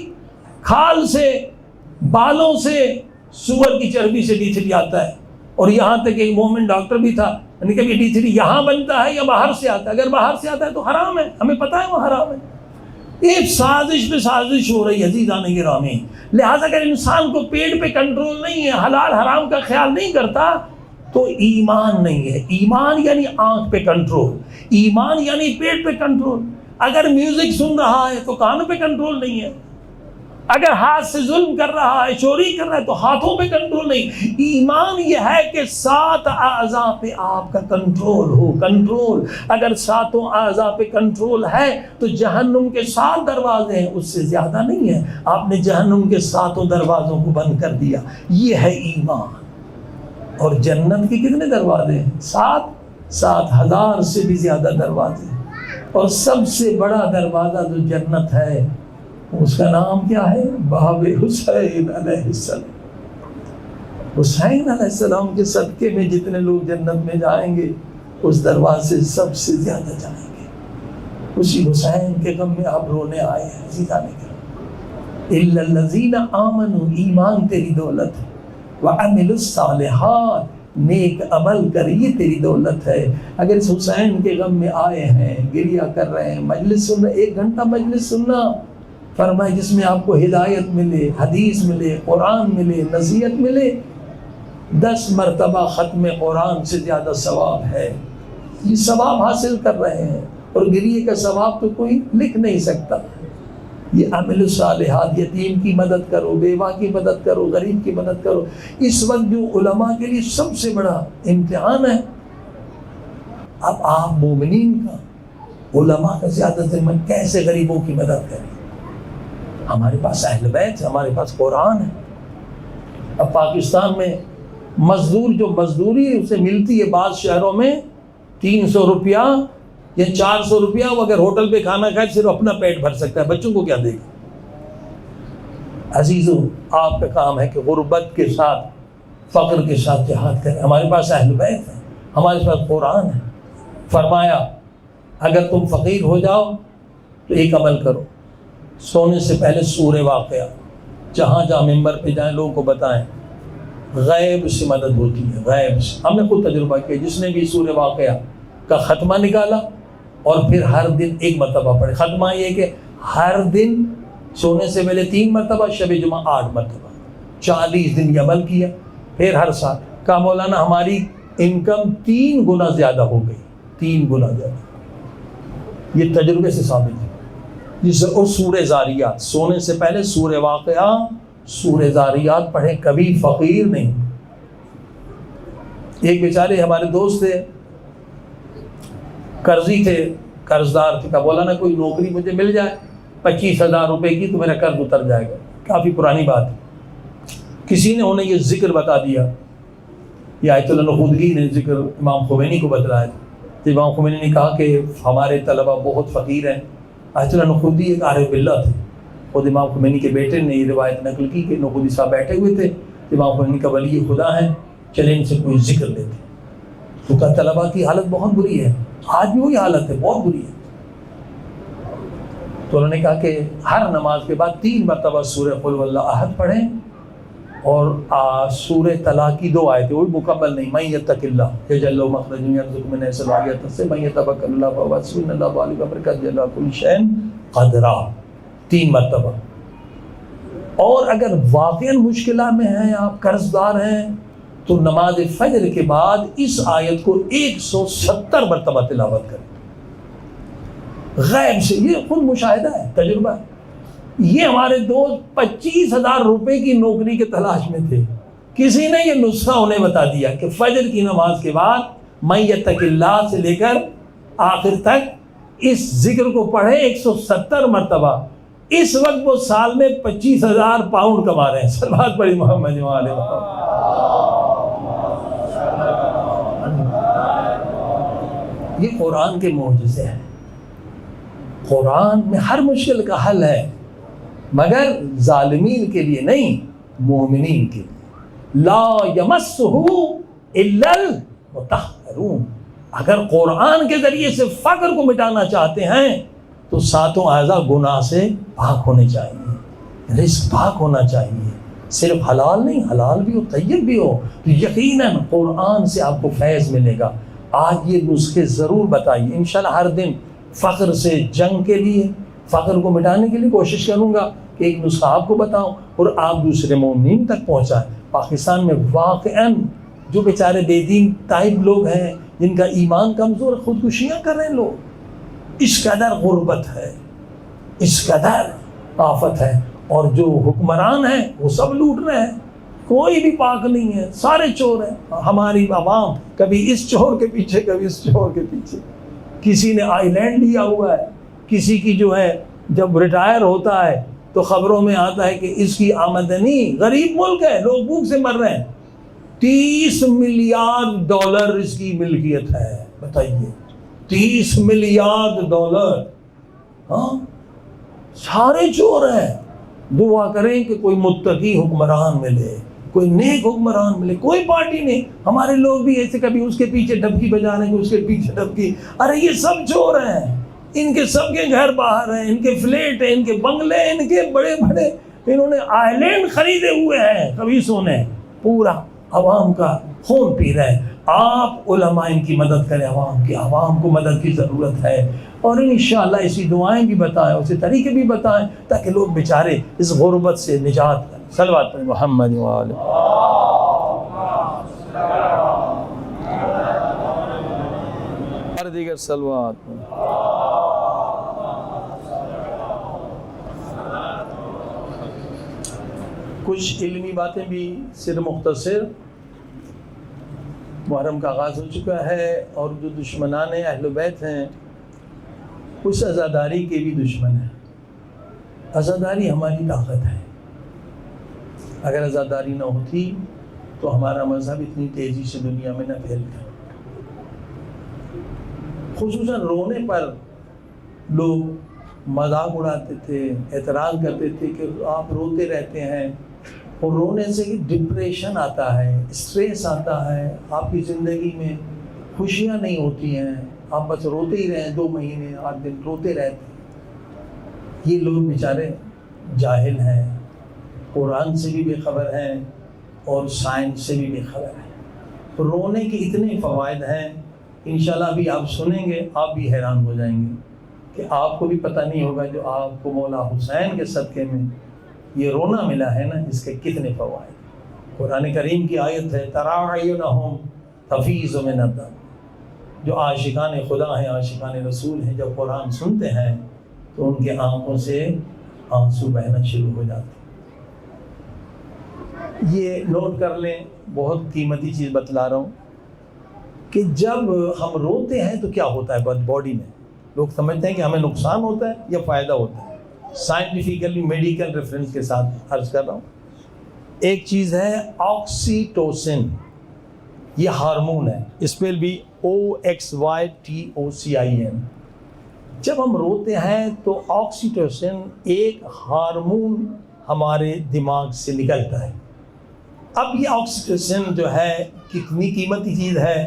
کھال سے، بالوں سے، سور کی چربی سے D3 آتا ہے۔ اور یہاں تک ایک مومن ڈاکٹر بھی تھا، یعنی کہ D3 یہاں بنتا ہے یا باہر سے آتا ہے؟ اگر باہر سے آتا ہے تو حرام ہے، ہمیں پتہ ہے وہ حرام ہے۔ ایک سازش پہ سازش ہو رہی ہے عزیزان گرامی۔ لہٰذا اگر انسان کو پیٹ پہ کنٹرول نہیں ہے، حلال حرام کا خیال نہیں کرتا، تو ایمان نہیں ہے۔ ایمان یعنی آنکھ پہ کنٹرول، ایمان یعنی پیٹ پہ کنٹرول۔ اگر میوزک سن رہا ہے تو کانوں پہ کنٹرول نہیں ہے، اگر ہاتھ سے ظلم کر رہا ہے، چوری کر رہا ہے، تو ہاتھوں پہ کنٹرول نہیں۔ ایمان یہ ہے کہ 7 اعضاء پہ آپ کا کنٹرول ہو، کنٹرول۔ اگر 7 اعضاء پہ کنٹرول ہے تو جہنم کے 7 دروازے ہیں، اس سے زیادہ نہیں ہے۔ آپ نے جہنم کے 7 دروازوں کو بند کر دیا، یہ ہے ایمان۔ اور جنت کے کتنے دروازے ہیں؟ 7,000 سے بھی زیادہ دروازے۔ اور سب سے بڑا دروازہ جو جنت ہے اس کا نام کیا ہے؟ باب حسین علیہ السلام۔ حسین علیہ السلام کے صدقے میں جتنے لوگ جنت میں جائیں گے، اس دروازے سے سب سے زیادہ جائیں گے۔ اسی حسین کے غم میں آپ رونے آئے ہیں عزیزان کرام۔ الا الذین آمنوا، ایمان تیری دولت ہے، وعملوا الصالحات، نیک عمل کر، یہ تیری دولت ہے۔ اگر اس حسین کے غم میں آئے ہیں، گریہ کر رہے ہیں، مجلس سن رہے، 1 گھنٹہ مجلس سننا، فرمائے جس میں آپ کو ہدایت ملے، حدیث ملے، قرآن ملے، نصیحت ملے، 10 مرتبہ ختم قرآن سے زیادہ ثواب ہے۔ یہ ثواب حاصل کر رہے ہیں، اور گریہ کا ثواب تو کوئی لکھ نہیں سکتا۔ یہ عمل الصالحات، یتیم کی مدد کرو، بیوہ کی مدد کرو، غریب کی مدد کرو۔ اس وقت جو علماء کے لیے سب سے بڑا امتحان ہے، اب آپ مومنین کا، علماء کا زیادہ ذمہ کیسے غریبوں کی مدد کریں۔ ہمارے پاس اہل بیت ہے، ہمارے پاس قرآن ہے۔ اب پاکستان میں مزدور جو مزدوری اسے ملتی ہے بعض شہروں میں 300 روپیہ یا 400 روپیہ، وہ اگر ہوٹل پہ کھانا کھائے صرف اپنا پیٹ بھر سکتا ہے، بچوں کو کیا دے گا۔ عزیزو، آپ کا کام ہے کہ غربت کے ساتھ، فقر کے ساتھ جہاد کریں۔ ہمارے پاس اہل بیت ہے، ہمارے پاس قرآن ہے۔ فرمایا اگر تم فقیر ہو جاؤ تو ایک عمل کرو، سونے سے پہلے سورہ واقعہ جہاں جہاں ممبر پہ جائیں لوگوں کو بتائیں۔ غیب سے مدد ہوتی ہے، غیب سے۔ ہم نے خود تجربہ کیا، جس نے بھی سورہ واقعہ کا ختمہ نکالا اور پھر ہر دن 1 مرتبہ پڑھے۔ ختمہ یہ کہ ہر دن سونے سے پہلے 3 مرتبہ، شب جمعہ 8 مرتبہ، 40 دن یہ عمل کیا۔ پھر ہر سال کہا مولانا ہماری انکم 3 گنا زیادہ ہو گئی، 3 گنا زیادہ۔ یہ تجربے سے ثابت ہے۔ جس اور سورہ زاریات، سونے سے پہلے سورہ واقعہ، سورہ زاریات پڑھیں، کبھی فقیر نہیں۔ ایک بیچارے ہمارے دوست تھے، قرضی تھے، قرضدار تھے، کہا بولا نا کوئی نوکری مجھے مل جائے 25,000 روپے کی تو میرا قرض اتر جائے گا۔ کافی پرانی بات ہے۔ کسی نے انہیں یہ ذکر بتا دیا، یہ آیت النخودگی نے ذکر امام خمینی کو بتلایا۔ تو امام خمینی نے کہا کہ ہمارے طلبہ بہت فقیر ہیں۔ آیت النخودی ایک عارف باللہ تھے، خود امام خمینی کے بیٹے نے یہ روایت نقل کی کہ نخودی صاحب بیٹھے ہوئے تھے، امام خمینی کا ولی خدا ہے، چلیں ان سے کوئی ذکر لیتے۔ تو کہا طلبہ کی حالت بہت بری ہے، آج بھی وہی حالت ہے، بہت بری ہے۔ تو انہوں نے کہا کہ ہر نماز کے بعد 3 مرتبہ سورہ قل هو اللہ احد پڑھیں، اور سورہ طلاق کی 2 آیتیں، وہ بھی مکمل نہیں، من یتق اللہ یجعل له مخرجا یرزقه من حیث لا یحتسب من یتوکل علی اللہ فهو حسبہ ان اللہ بالغ امرہ قد جعل كل شیء قدرا، 3 مرتبہ۔ اور اگر واقعا مشکلات میں ہیں، آپ قرض دار ہیں، تو نماز فجر کے بعد اس آیت کو 170 مرتبہ تلاوت کریں، غیب سے۔ یہ خود مشاہدہ ہے، تجربہ ہے۔ یہ ہمارے دوست 25,000 روپے کی نوکری کے تلاش میں تھے، کسی نے یہ نسخہ انہیں بتا دیا کہ فجر کی نماز کے بعد من یتق اللہ سے لے کر آخر تک اس ذکر کو پڑھے 170 مرتبہ۔ اس وقت وہ سال میں 25,000 پاؤنڈ کما رہے ہیں۔ صلوات پڑھی محمد و آل محمد۔ یہ قرآن کے معجزے ہیں۔ قرآن میں ہر مشکل کا حل ہے، مگر ظالمین کے لیے نہیں، مومنین کے لیے۔ لا یمسہ الا المطہرون۔ اگر قرآن کے ذریعے سے فقر کو مٹانا چاہتے ہیں تو 7 اعضاء گناہ سے پاک ہونے چاہیے، رزق پاک ہونا چاہیے، صرف حلال نہیں، حلال بھی ہو، طیب بھی ہو، تو یقیناً قرآن سے آپ کو فیض ملے گا۔ آج یہ نسخے ضرور بتائیے، انشاءاللہ ہر دن فقر سے جنگ کے لیے، فقر کو مٹانے کے لیے کوشش کروں گا کہ ایک نسخہ آپ کو بتاؤں اور آپ دوسرے مومنین تک پہنچائیں۔ پاکستان میں واقعاً جو بیچارے بے دین تائب لوگ ہیں، جن کا ایمان کمزور، خودکشیاں کر رہے ہیں لوگ، اس قدر غربت ہے، اس قدر آفت ہے، اور جو حکمران ہیں وہ سب لوٹ رہے ہیں، کوئی بھی پاک نہیں ہے، سارے چور ہیں۔ ہماری عوام کبھی اس چور کے پیچھے، کبھی اس چور کے پیچھے۔ کسی نے آئی لینڈ لیا ہوا ہے، کسی کی جو ہے جب ریٹائر ہوتا ہے تو خبروں میں آتا ہے کہ اس کی آمدنی، غریب ملک ہے، لوگ بھوک سے مر رہے ہیں، 30 ملیارڈ ڈالر اس کی ملکیت ہے۔ بتائیے 30 ملیارڈ ڈالر، ہاں، سارے چور ہیں۔ دعا کریں کہ کوئی متقی حکمران ملے، کوئی نیک حکمران ملے، کوئی پارٹی نہیں۔ ہمارے لوگ بھی ایسے کبھی اس کے پیچھے ڈبکی بجا رہے ہیں، اس کے پیچھے ڈبکی۔ ارے یہ سب چور ہیں، ان کے سب کے گھر باہر ہیں، ان کے فلیٹ ہیں، ان کے بنگلے ہیں، ان کے بڑے بڑے انہوں نے آئلینڈ خریدے ہوئے ہیں خبیثوں نے، پورا عوام کا خون پی رہے ہیں۔ آپ علماء ان کی مدد کریں، عوام کو مدد کی ضرورت ہے، اور انشاءاللہ اسی دعائیں بھی بتائیں، اسی طریقے بھی بتائیں تاکہ لوگ بیچارے اس غربت سے نجات کریں۔ صلوات پڑھیں محمد وآلہ۔ اور دیگر صلوات پڑھیں۔ کچھ علمی باتیں بھی صرف مختصر۔ محرم کا آغاز ہو چکا ہے، اور جو دشمنان اہل بیت ہیں اس عزاداری کے بھی دشمن ہیں۔ عزاداری ہماری طاقت ہے، اگر عزاداری نہ ہوتی تو ہمارا مذہب اتنی تیزی سے دنیا میں نہ پھیلتا۔ خصوصاً رونے پر لوگ مذاق اڑاتے تھے، اعتراض کرتے تھے کہ آپ روتے رہتے ہیں، اور رونے سے ڈپریشن آتا ہے، اسٹریس آتا ہے، آپ کی زندگی میں خوشیاں نہیں ہوتی ہیں، آپ بس روتے ہی رہیں، 2 مہینے 8 دن روتے رہتے ہیں۔ یہ لوگ بیچارے جاہل ہیں، قرآن سے بھی بے خبر ہیں اور سائنس سے بھی بے خبر ہیں۔ رونے کے اتنے فوائد ہیں، انشاءاللہ ابھی آپ سنیں گے، آپ بھی حیران ہو جائیں گے کہ آپ کو بھی پتہ نہیں ہوگا جو آپ کو مولا حسین کے صدقے میں یہ رونا ملا ہے نا، اس کے کتنے فوائد۔ قرآن کریم کی آیت ہے تَرَىٰ أَعْيُنَهُمْ تَفِيضُ مِنَ الدَّمْعِ، جو عاشقان خدا ہیں، عاشقان رسول ہیں، جب قرآن سنتے ہیں تو ان کے آنکھوں سے آنسو بہنا شروع ہو جاتے ہیں۔ یہ نوٹ کر لیں، بہت قیمتی چیز بتلا رہا ہوں کہ جب ہم روتے ہیں تو کیا ہوتا ہے باڈی میں۔ لوگ سمجھتے ہیں کہ ہمیں نقصان ہوتا ہے یا فائدہ ہوتا ہے۔ سائنٹیفیکلی میڈیکل ریفرنس کے ساتھ عرض کر رہا ہوں۔ ایک چیز ہے آکسیٹوسن، یہ ہارمون ہے، اسپیل بھی OXYTOCIN۔ جب ہم روتے ہیں تو آکسیٹوسن ایک ہارمون ہمارے دماغ سے نکلتا ہے۔ اب یہ آکسیٹوسن جو ہے کتنی قیمتی چیز ہے،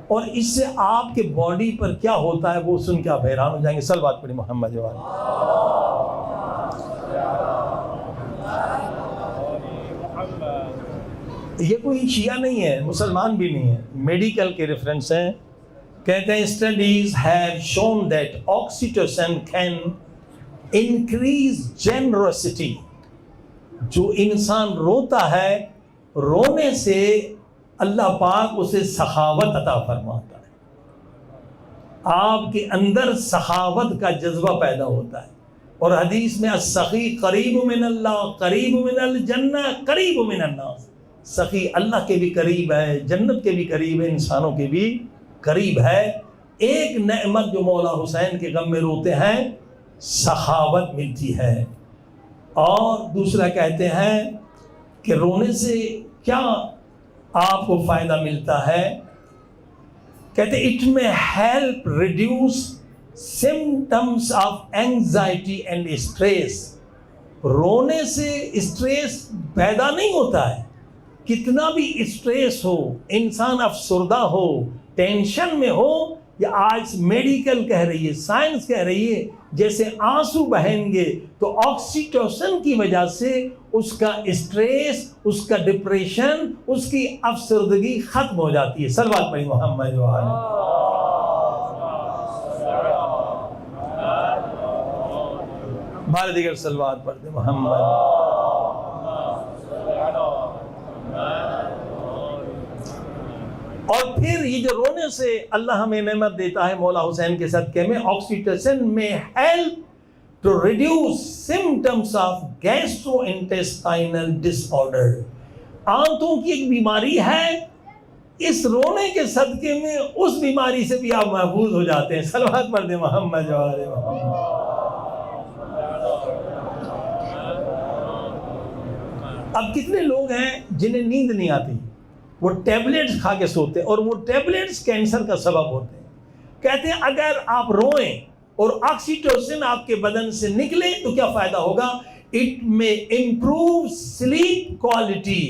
اور اس سے آپ کے باڈی پر کیا ہوتا ہے وہ سن کے آپ حیران ہو جائیں گے۔ صلوات پڑھیں محمد وآلہ۔ یہ کوئی شیعہ نہیں ہے، مسلمان بھی نہیں ہے، میڈیکل کے ریفرنس ہیں۔ کہتے ہیں studies have shown that oxytocin can increase generosity. جو انسان روتا ہے، رونے سے اللہ پاک اسے سخاوت عطا فرماتا ہے، آپ کے اندر سخاوت کا جذبہ پیدا ہوتا ہے۔ اور حدیث میں السخی قریب من اللہ، قریب من الجنہ، قریب من الناس۔ سخی اللہ کے بھی قریب ہے، جنت کے بھی قریب ہے، انسانوں کے بھی قریب ہے۔ ایک نعمت جو مولا حسین کے غم میں روتے ہیں، سخاوت ملتی ہے۔ اور دوسرا کہتے ہیں کہ رونے سے کیا آپ کو فائدہ ملتا ہے، کہتے ہیں it may help reduce symptoms of anxiety and stress. رونے سے اسٹریس پیدا نہیں ہوتا ہے، کتنا بھی اسٹریس ہو، انسان افسردہ ہو، ٹینشن میں ہو، یا آج میڈیکل کہہ رہی ہے، سائنس کہہ رہی ہے، جیسے آنسو بہیں گے تو آکسیٹوسن کی وجہ سے اس کا اسٹریس، اس کا ڈپریشن، اس کی افسردگی ختم ہو جاتی ہے۔ صلوات پڑھیں محمد وآلہ۔ بارے دیگر صلوات پڑھتے محمد۔ اور پھر یہ جو رونے سے اللہ ہمیں نعمت دیتا ہے مولا حسین کے صدقے میں، oxytocin may help to reduce symptoms of gastro intestinal disorder. آنتوں کی ایک بیماری ہے، اس رونے کے صدقے میں اس بیماری سے بھی آپ محفوظ ہو جاتے ہیں۔ صلوات پڑھ دیں محمد وآلہ محمد۔ اب کتنے لوگ ہیں جنہیں نیند نہیں آتی، وہ ٹیبلیٹس کھا کے سوتے ہیں، اور وہ ٹیبلیٹس کینسر کا سبب ہوتے ہیں۔ کہتے ہیں اگر آپ روئیں اور آکسیٹوسن آپ کے بدن سے نکلے تو کیا فائدہ ہوگا؟ It may improve sleep quality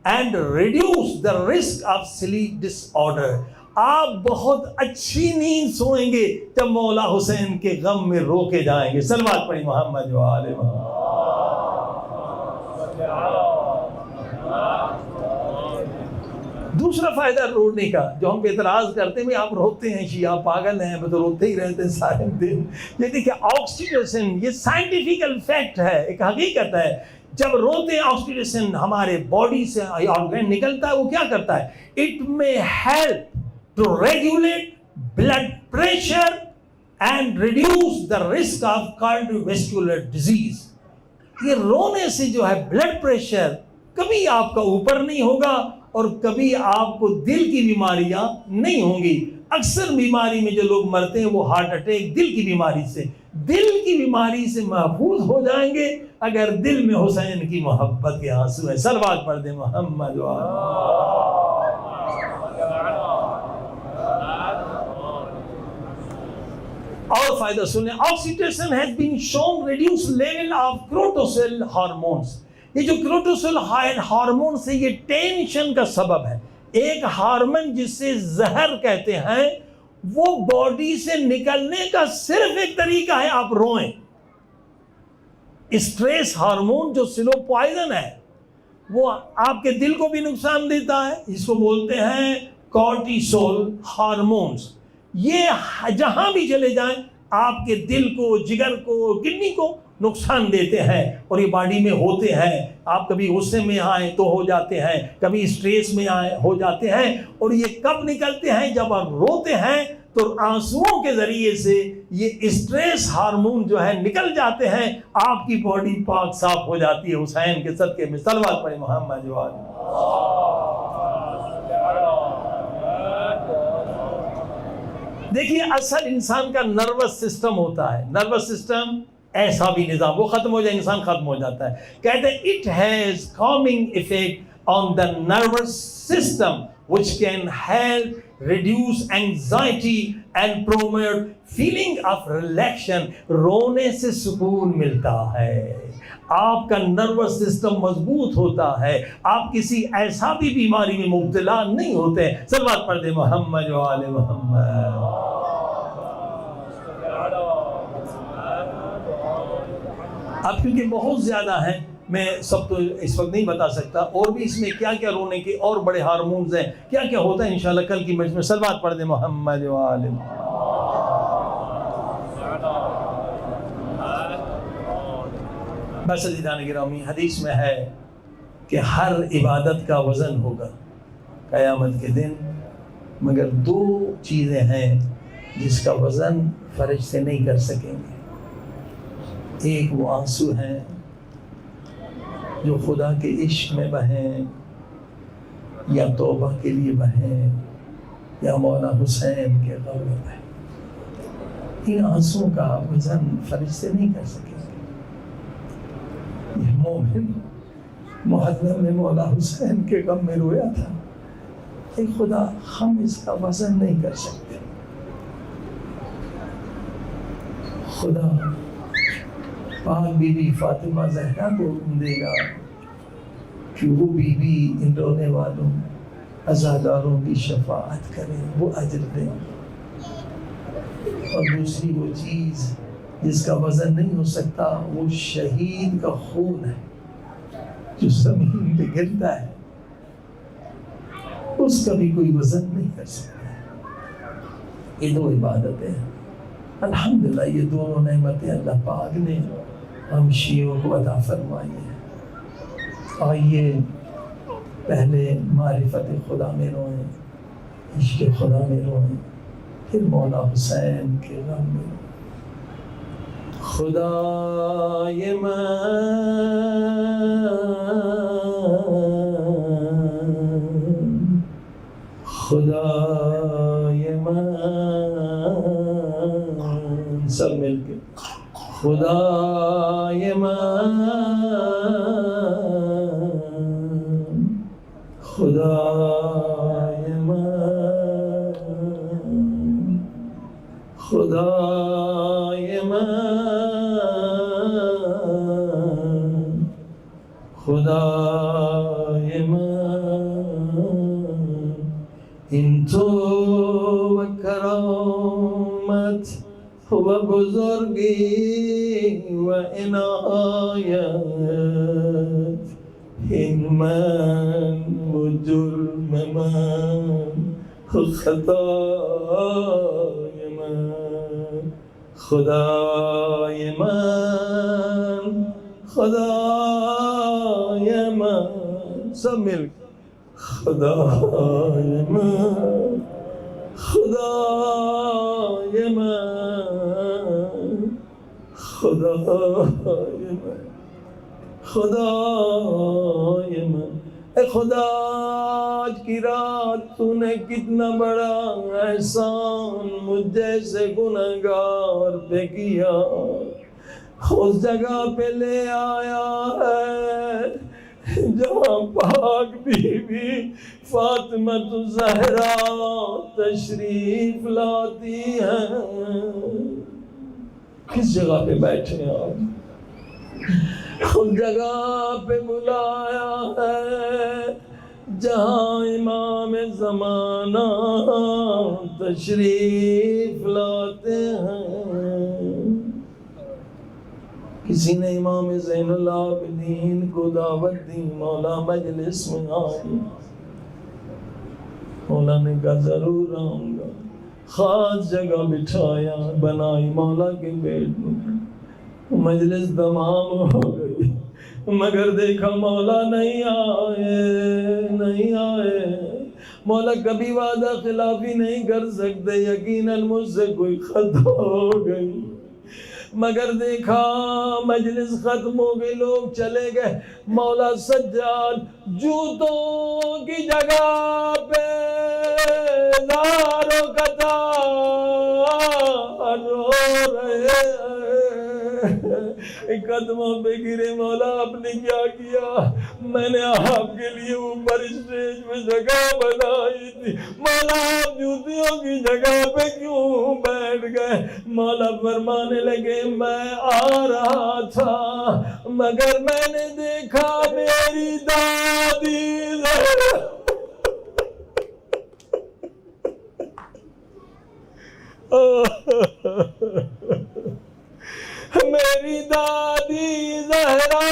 and reduce the risk of sleep disorder. آپ بہت اچھی نیند سوئیں گے جب مولا حسین کے غم میں رو کے جائیں گے۔ صلوات پڑھی محمد وآلہ محمد۔ دوسرا فائدہ رونے کا جو ہم پہ اعتراض کرتے ہیں، آپ روتے ہیں، شیعہ پاگل ہیں، تو روتے ہی رہتے ہیں سارے دن. یہ دیکھیں آکسیٹوسن، یہ سائنٹیفیکل فیکٹ ہے، ایک حقیقت ہے. جب روتے ہیں آکسیٹوسن ہمارے باڈی سے آرگن نکلتا ہے، وہ کیا کرتا ہے؟ It may help to regulate blood pressure and reduce the risk of cardiovascular disease. یہ رونے سے جو ہے بلڈ پریشر کبھی آپ کا اوپر نہیں ہوگا اور کبھی آپ کو دل کی بیماریاں نہیں ہوں گی. اکثر بیماری میں جو لوگ مرتے ہیں وہ ہارٹ اٹیک، دل کی بیماری سے. دل کی بیماری سے محفوظ ہو جائیں گے اگر دل میں حسین کی محبت کے آنسو ہیں. صلوات پڑھ دیں محمد و اور فائدہ سنیں. Oxytocin has been shown reduce level of cortisol hormones. یہ جو کورٹیسول ہارمون سے یہ ٹینشن کا سبب ہے. ایک ہارمون جسے زہر کہتے ہیں وہ باڈی سے نکلنے کا صرف ایک طریقہ ہے، آپ روئیں. اسٹریس ہارمون جو سلو پوائزن ہے وہ آپ کے دل کو بھی نقصان دیتا ہے، اس کو بولتے ہیں کورٹیسول ہارمونز. یہ جہاں بھی چلے جائیں آپ کے دل کو، جگر کو، کڈنی کو نقصان دیتے ہیں اور یہ باڈی میں ہوتے ہیں. آپ کبھی غصے میں آئیں تو ہو جاتے ہیں، کبھی اسٹریس میں آئیں ہو جاتے ہیں. اور یہ کب نکلتے ہیں؟ جب آپ روتے ہیں تو آنسوؤں کے ذریعے سے یہ اسٹریس ہارمون جو ہے نکل جاتے ہیں، آپ کی باڈی پاک صاف ہو جاتی ہے. حسین کے صدقے میں صلوات پڑھیں محمد جو آج. دیکھیے اصل انسان کا نروس سسٹم ہوتا ہے. نروس سسٹم ایسا بھی نظام، وہ ختم ہو جائے انسان ختم ہو جاتا ہے. کہتے ہیں it has calming effect on the nervous system which can help reduce anxiety and promote feeling of relaxation. رونے سے سکون ملتا ہے، آپ کا نروس سسٹم مضبوط ہوتا ہے، آپ کسی ایسا بھی بیماری میں مبتلا نہیں ہوتے. صلوات پڑھ دیں محمد و آل محمد. اب کیونکہ بہت زیادہ ہیں، میں سب تو اس وقت نہیں بتا سکتا، اور بھی اس میں کیا کیا رونے کے اور بڑے ہارمونز ہیں، کیا کیا ہوتا ہے انشاءاللہ کل کی مجلس میں. صلوات پڑھ دیں محمد و آل محمد. بس عزیزان گرامی، حدیث میں ہے کہ ہر عبادت کا وزن ہوگا قیامت کے دن، مگر دو چیزیں ہیں جس کا وزن فرشتے نہیں کر سکیں گے. ایک وہ آنسو ہیں جو خدا کے عشق میں بہیں، یا توبہ کے لیے بہیں، یا مولا حسین کے غم میں بہیں. ان آنسوں کا وزن فرشتے نہیں کر سکیں گے. یہ مومن محرم میں مولا حسین کے غم میں رویا تھا. اے خدا، ہم اس کا وزن نہیں کر سکتے. خدا پاک بی بی فاطمہ زہرا کو حکم دے گا کہ وہ بی بی ان رونے والوں عزاداروں کی شفاعت کریں، وہ اجر دیں. اور دوسری وہ چیز جس کا وزن نہیں ہو سکتا، وہ شہید کا خون ہے جو زمین پہ گرتا ہے، اس کا بھی کوئی وزن نہیں کر سکتا. یہ دو عبادتیں الحمدللہ، یہ دونوں نعمتیں اللہ پاک نے ہم شیعوں کو عطا فرمائی ہیں. آئیے پہلے معرفت خدا میں روئیں، عشق خدا میں روئیں، پھر مولا حسین کے غم میں روئیں. خدائے من خدائے من، سب مل کے خدائے من خدائے من خدائے من خدائے من، ان تو و کرامت و بزرگی و عنایت ان من و جرم من و خطای من، خدای من، خدای من، سب مل کے خدای من، خدای من، خدای من، خدای من، اے خدا آج کی رات تو نے کتنا بڑا احسان مجھ جیسے گنہگار پہ کیا، اس جگہ پہ لے آیا ہے جہاں پاک بی بی فاطمہ الزہرا تشریف لاتی ہیں۔ کس جگہ پہ بیٹھے ہیں آپ؟ اس جگہ پہ بلایا ہے جہاں امام زمانہ تشریف لاتے ہیں۔ کسی نے امام زین العابدین کو دعوت دی، مولا مجلس میں آئے، مولا نے کہا ضرور آؤں گا، خاص جگہ بٹھایا، بنائی مولا کے پیٹ میں، مجلس تمام ہو گئی، مگر دیکھا مولا نہیں آئے، نہیں آئے۔ مولا کبھی وعدہ خلافی نہیں کر سکتے، یقیناً مجھ سے کوئی خطا ہو گئی، مگر دیکھا مجلس ختم ہو گئی، لوگ چلے گئے، مولا سجاد جوتوں کی جگہ پہ زاروں قطار رو رہے ہیں، قدموں پہ گرے، مولا آپ نے کیا کیا؟ میں نے آپ کے لیے اوپر اسٹیج میں جگہ بنائی تھی، مولا آپ جوتیوں کی جگہ پہ کیوں بیٹھ گئے؟ مولا فرمانے لگے میں آ رہا تھا مگر میں نے دیکھا میری دادی میری دادی زہرا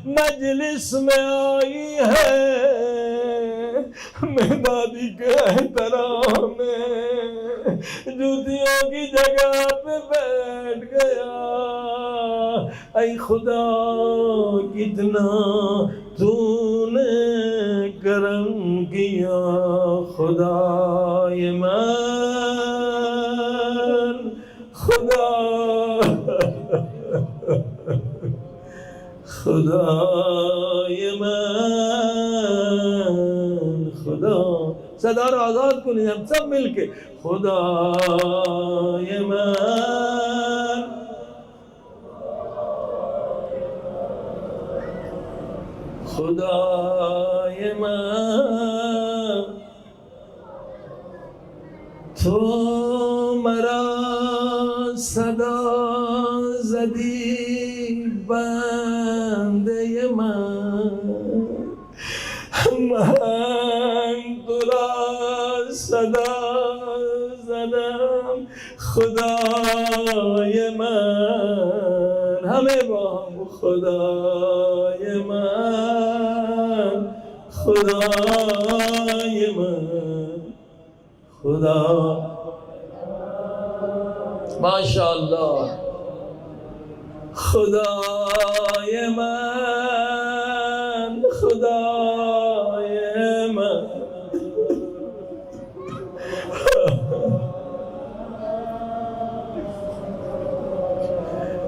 مجلس میں آئی ہے، میں دادی کے احترام میں جوتیوں کی جگہ پہ بیٹھ گیا۔ اے خدا کتنا تو نے کرم کیا، خدائے من، خدا خدائے من، خدا صدار آزاد کو نہیں، ہم سب مل کے خدائے من، خدائے من، تو مرا صدا زدی بندے من ترا صدا زدم خدائے من، ہمیں بہم خدائے من، خدائے من، خدا ماشاءاللہ، خدائے من، خدائے من،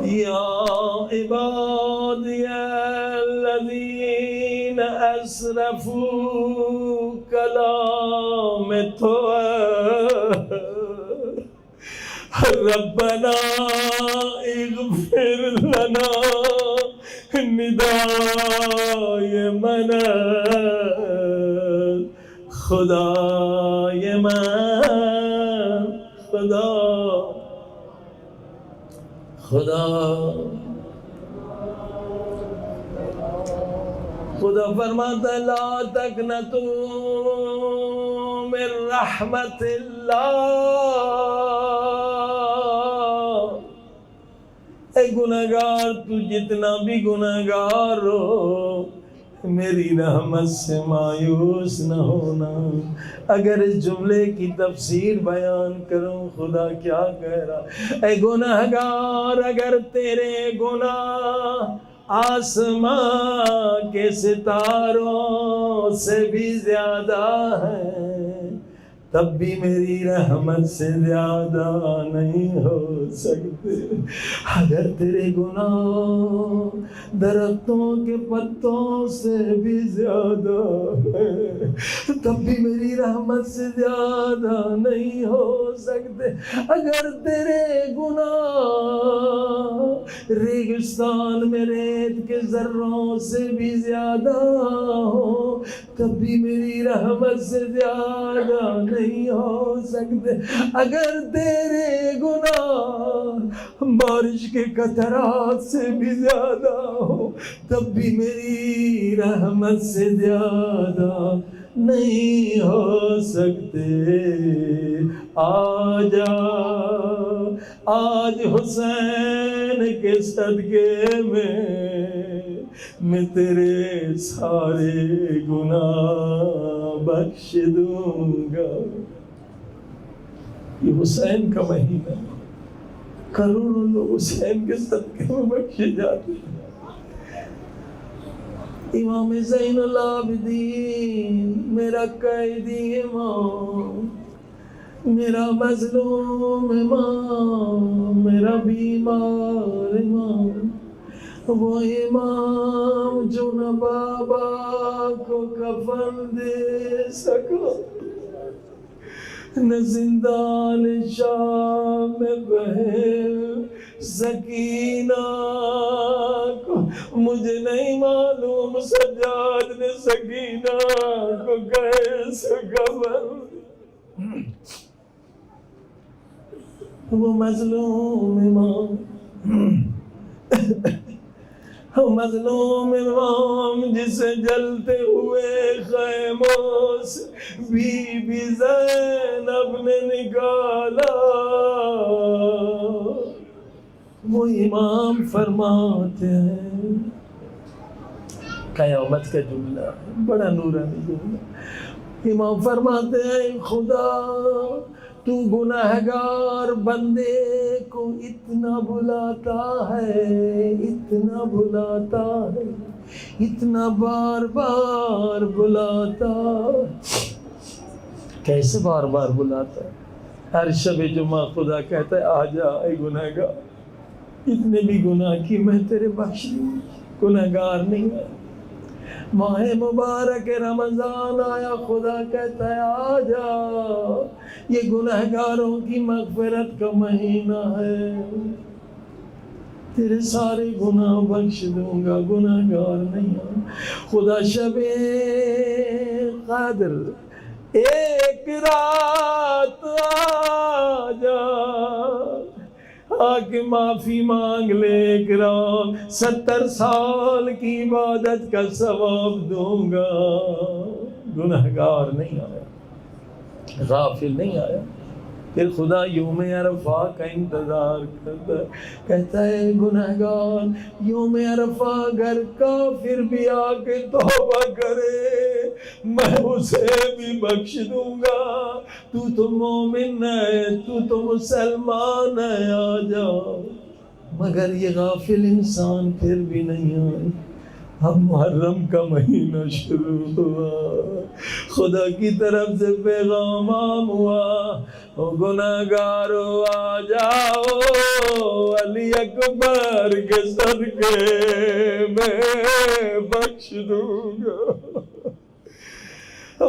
یا عبادی الذین اسرفوا کلام تو ربنا اغفر لنا ندائے من، خدائے من، خدا خدا خدا فرماتا ہے لا تقنطوا من رحمت اللہ، اے گنہگار تو جتنا بھی گنہگار ہو میری رحمت سے مایوس نہ ہونا. اگر اس جملے کی تفسیر بیان کروں خدا کیا کہہ رہا. اے گنہگار اگر تیرے گناہ آسمان کے ستاروں سے بھی زیادہ ہیں تب بھی میری رحمت سے زیادہ نہیں ہو سکتے. اگر تیرے گناہ درختوں کے پتوں سے بھی زیادہ ہیں تب بھی میری رحمت سے زیادہ نہیں ہو سکتے. اگر تیرے گناہ ریگستان میں ریت کے ذروں سے بھی زیادہ ہو تب بھی میری رحمت سے زیادہ نہیں ہو سکتے. اگر تیرے گناہ بارش کے قطرات سے بھی زیادہ ہو تب بھی میری رحمت سے زیادہ نہیں ہو سکتے. آج حسین کے صدقے میں تیرے سارے گناہ بخش دوں گا. یہ حسین کا مہینہ کروڑوں لوگ حسین کے صدقے میں بخشے جاتے ہیں. امام زین العابدین میرا قیدی امام، میرا مظلوم امام، میرا بیمار امام، وہ امام جو نہ بابا کو کفن دے سکا نہ زندان شام میں بہن سکینہ کو. مجھے نہیں معلوم سجاد نے سکینہ کو کیسے کفن. وہ مظلوم امام مظلوم امام جسے جلتے ہوئے خیموں سے بی بی زینب نے نکالا. وہ امام فرماتے ہیں قیامت کا جملہ بڑا نورانی جملہ. امام فرماتے ہیں خدا تو گناہگار بندے کو اتنا بلاتا ہے، اتنا بلاتا ہے، اتنا بار بار بلاتا. کیسے بار بار بلاتا ہے؟ ہر شب جمعہ خدا کہتا ہے آ جا اے گناہگار، اتنے بھی گناہ کی میں تیرے بخش دوں. گناہگار نہیں ہے. ماہ مبارک رمضان آیا خدا کہتا ہے آ جا، یہ گنہگاروں کی مغفرت کا مہینہ ہے، تیرے سارے گناہ بخش دوں گا. گنہگار نہیں ہے. خدا شب قدر ایک رات آ جا آ کے معافی مانگ لے ایک رات، 70 سال کی عبادت کا ثواب دوں گا. گنہگار نہیں آیا، غافل نہیں آیا. پھر خدا یوم عرفہ کا انتظار کرتا ہے، کہتا ہے گنہگار یوم عرفہ اگر کافر بھی آ کے توبہ کرے میں اسے بھی بخش دوں گا. تو تو مومن ہے، تو تو مسلمان ہے، آ جاؤ. مگر یہ غافل انسان پھر بھی نہیں آئے. اب محرم کا مہینہ شروع ہوا، خدا کی طرف سے پیغام ہوا او گناہگارو آ جاؤ، علی اکبر کے صدقے میں بخش دوں گا.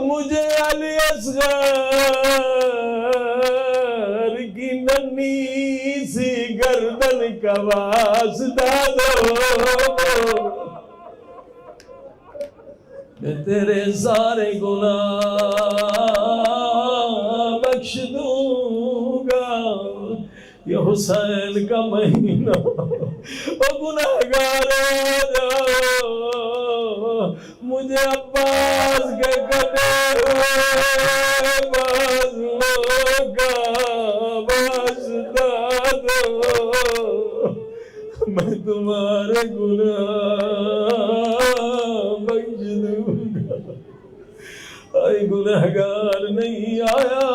مجھے علی اصغر کی ننھی سی گردن کا واسطہ دو، میں تیرے سارے گناہ بخش دوں گا. یہ حسین کا مہینہ او گنہگار جاؤ، مجھے عباس کے کٹے ہوئے بازوؤں کا واسطہ دو، میں تمہارے گناہ بخش دوں گا. اے گنہگار نہیں آیا.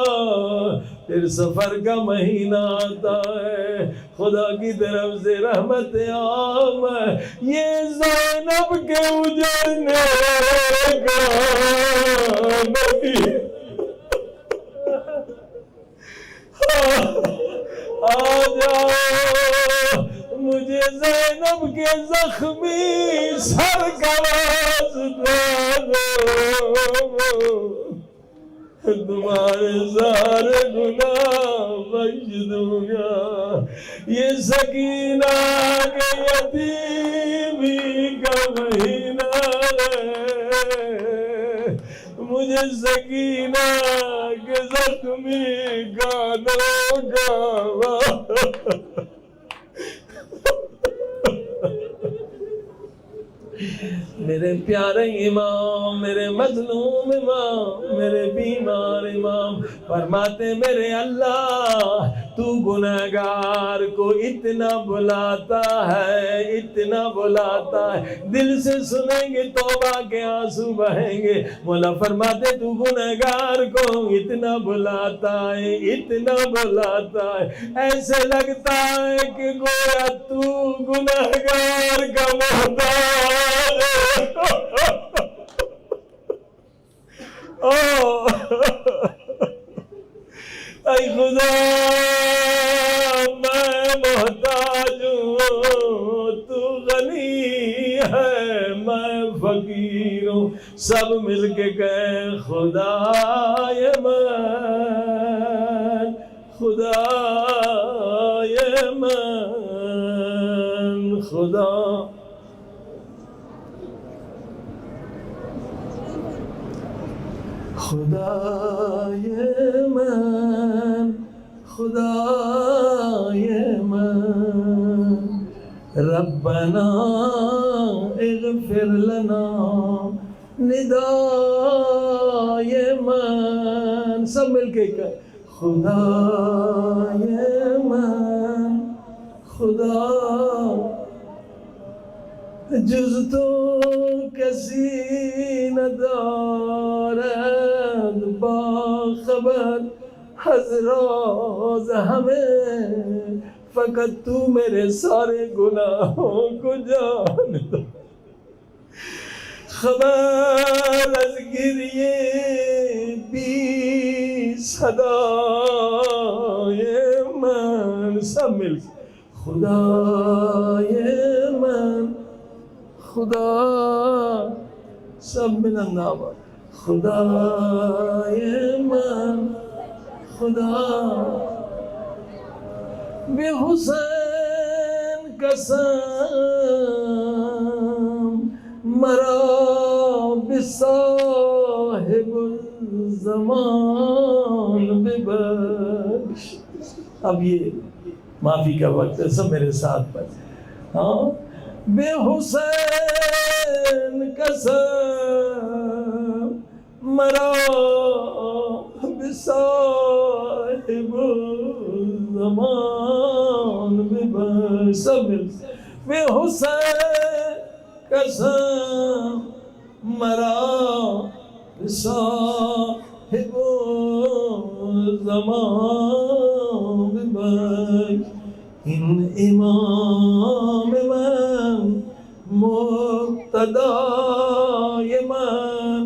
پھر سفر کا مہینہ آتا ہے, خدا کی طرف سے رحمت عام ہے. یہ زینب کے اجڑنے کا نہیں. آ جاؤ مجھے زینب کے زخمی سر کا واسطہ دو, تمہارے سارے گناہ بخش دوں گا. یہ سکینہ کے یتیمی کا مہینہ ہے, مجھے سکینہ کے زخمی گانوں کا میرے پیارے امام, میرے مظلوم امام, میرے بیمار امام فرماتے میرے اللہ تو گنہگار کو اتنا بلاتا ہے, اتنا بلاتا ہے, دل سے سنیں گے توبہ کے آنسو بہیں گے. مولا فرماتے تو گنہگار کو اتنا بلاتا ہے, اتنا بلاتا ہے, ایسے لگتا ہے کہ گویا تو گنہگار کا محتاج. اے خدا میں محتاج ہوں, تو غنی ہے میں فقیر ہوں. سب مل کے کہیں خدائے من, خدائے من, خدا خدائے من, خدائے من, ربنا اغفر لنا ندائے من. سب مل کے کہ خدائے من, خدا جز تو کسی ندارد باخبر حضراز ہمیں, فقط تو میرے سارے گناہوں کو جانتا. خبر از گریے بی صدائے من. سب مل خدائے من, خدا سب ملن آباد. خدائے من, خدا بے حسین قسم مرا بصاحب الزمان ببخش. اب یہ معافی کا وقت ہے, سب میرے ساتھ پڑھ. ہاں بے حسین قسم مرا بصاحب الزمان ببخش. سب مل بے حسین قسم مرا بصاحب الزمان ببخش. ان امام من مقتدای من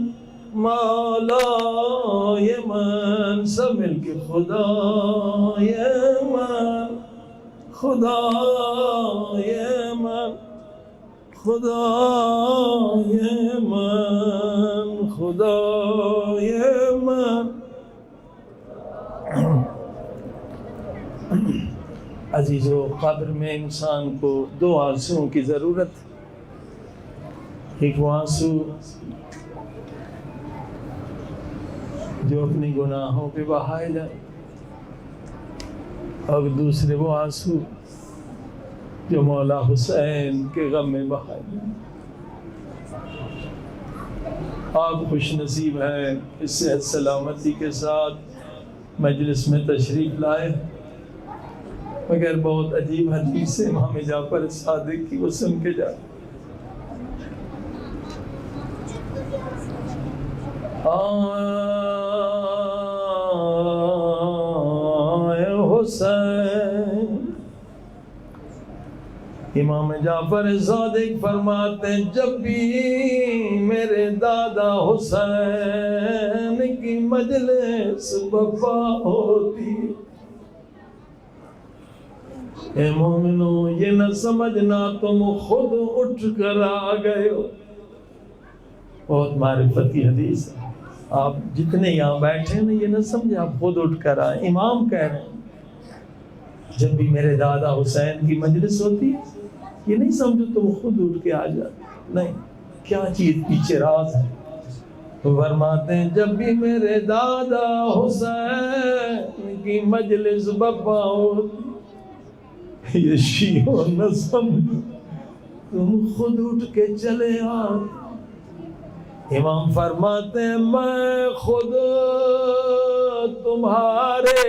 مولای من. سب مل کے خدای من, خدای من, خدای من, خدای من. عزیزو, قبر میں انسان کو دو آنسوؤں کی ضرورت ہے. ایک وہ آنسو جو اپنی گناہوں پہ بہائے جائے, اور دوسرے وہ آنسو جو مولا حسین کے غم میں بہائے جائے. آپ خوش نصیب ہیں اس صحت سلامتی کے ساتھ مجلس میں تشریف لائے. مگر بہت عجیب حدیث ہے امام جعفر صادق کی، وہ سن کے جا حسین۔ امام جعفر صادق فرماتے ہیں جب بھی میرے دادا حسین کی مجلس برپا ہوتی، اے مومنو یہ نہ سمجھنا تم خود اٹھ کر آ گئے ہو۔ بہت معرفت کی حدیث ہے، آپ جتنے یہاں بیٹھے ہیں یہ نہ سمجھے آپ خود اٹھ کر آئے۔ امام کہہ رہے ہیں جب بھی میرے دادا حسین کی مجلس ہوتی ہے یہ نہیں سمجھو تم خود اٹھ کے آ جاتے، نہیں، کیا چیز پیچھے راز ہے۔ فرماتے ہیں جب بھی میرے دادا حسین کی مجلس برپا ہوتی، یہ شیعوں نہ سمجھو تم خود اٹھ کے چلے آتے۔ امام فرماتے ہیں میں خود تمہارے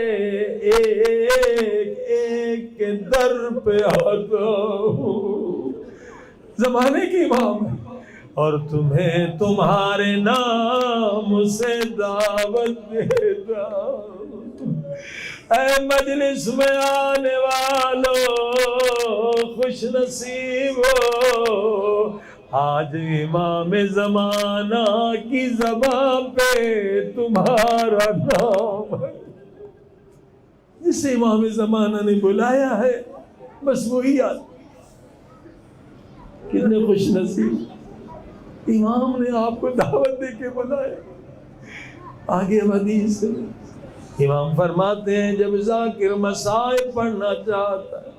ایک ایک کے در پہ آتا ہوں، زمانے کی امام ہے، اور تمہیں تمہارے نام سے دعوت دیتا ہوں۔ اے مجلس میں آنے والوں خوش نصیب ہو، آج امام زمانہ کی زبان پہ تمہارا نام ہے۔ جسے امام زمانہ نے بلایا ہے بس وہی یاد، کتنے خوش نصیب، امام نے آپ کو دعوت دے کے بلایا۔ آگے حدیث امام فرماتے ہیں جب ذاکر مسائل پڑھنا چاہتا ہے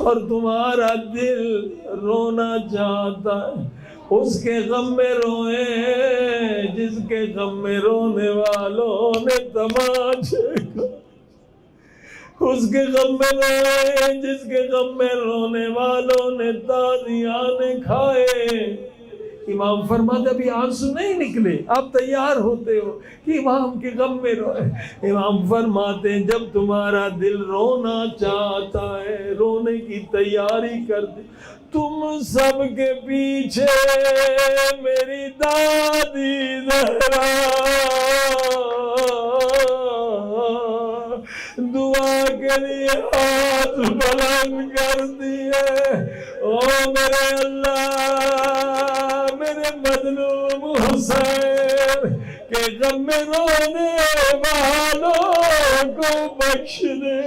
اور تمہارا دل رونا چاہتا ہے، اس کے غم میں روئے جس کے غم میں رونے والوں نے تماشے کا، اس کے غم میں روئے جس کے غم میں رونے والوں نے تازیانے کھائے۔ امام فرماتے ابھی آنسو نہیں نکلے، آپ تیار ہوتے ہو کہ امام کے غم میں روئے۔ امام فرماتے ہیں جب تمہارا دل رونا چاہتا ہے، رونے کی تیاری کرتے، تم سب کے پیچھے میری دادی زہرا دعا کے لیے ہاتھ بلند کر دیے۔ او میرے اللہ میرے مظلوم حسین کے غم میں رونے والوں کو بخش دے۔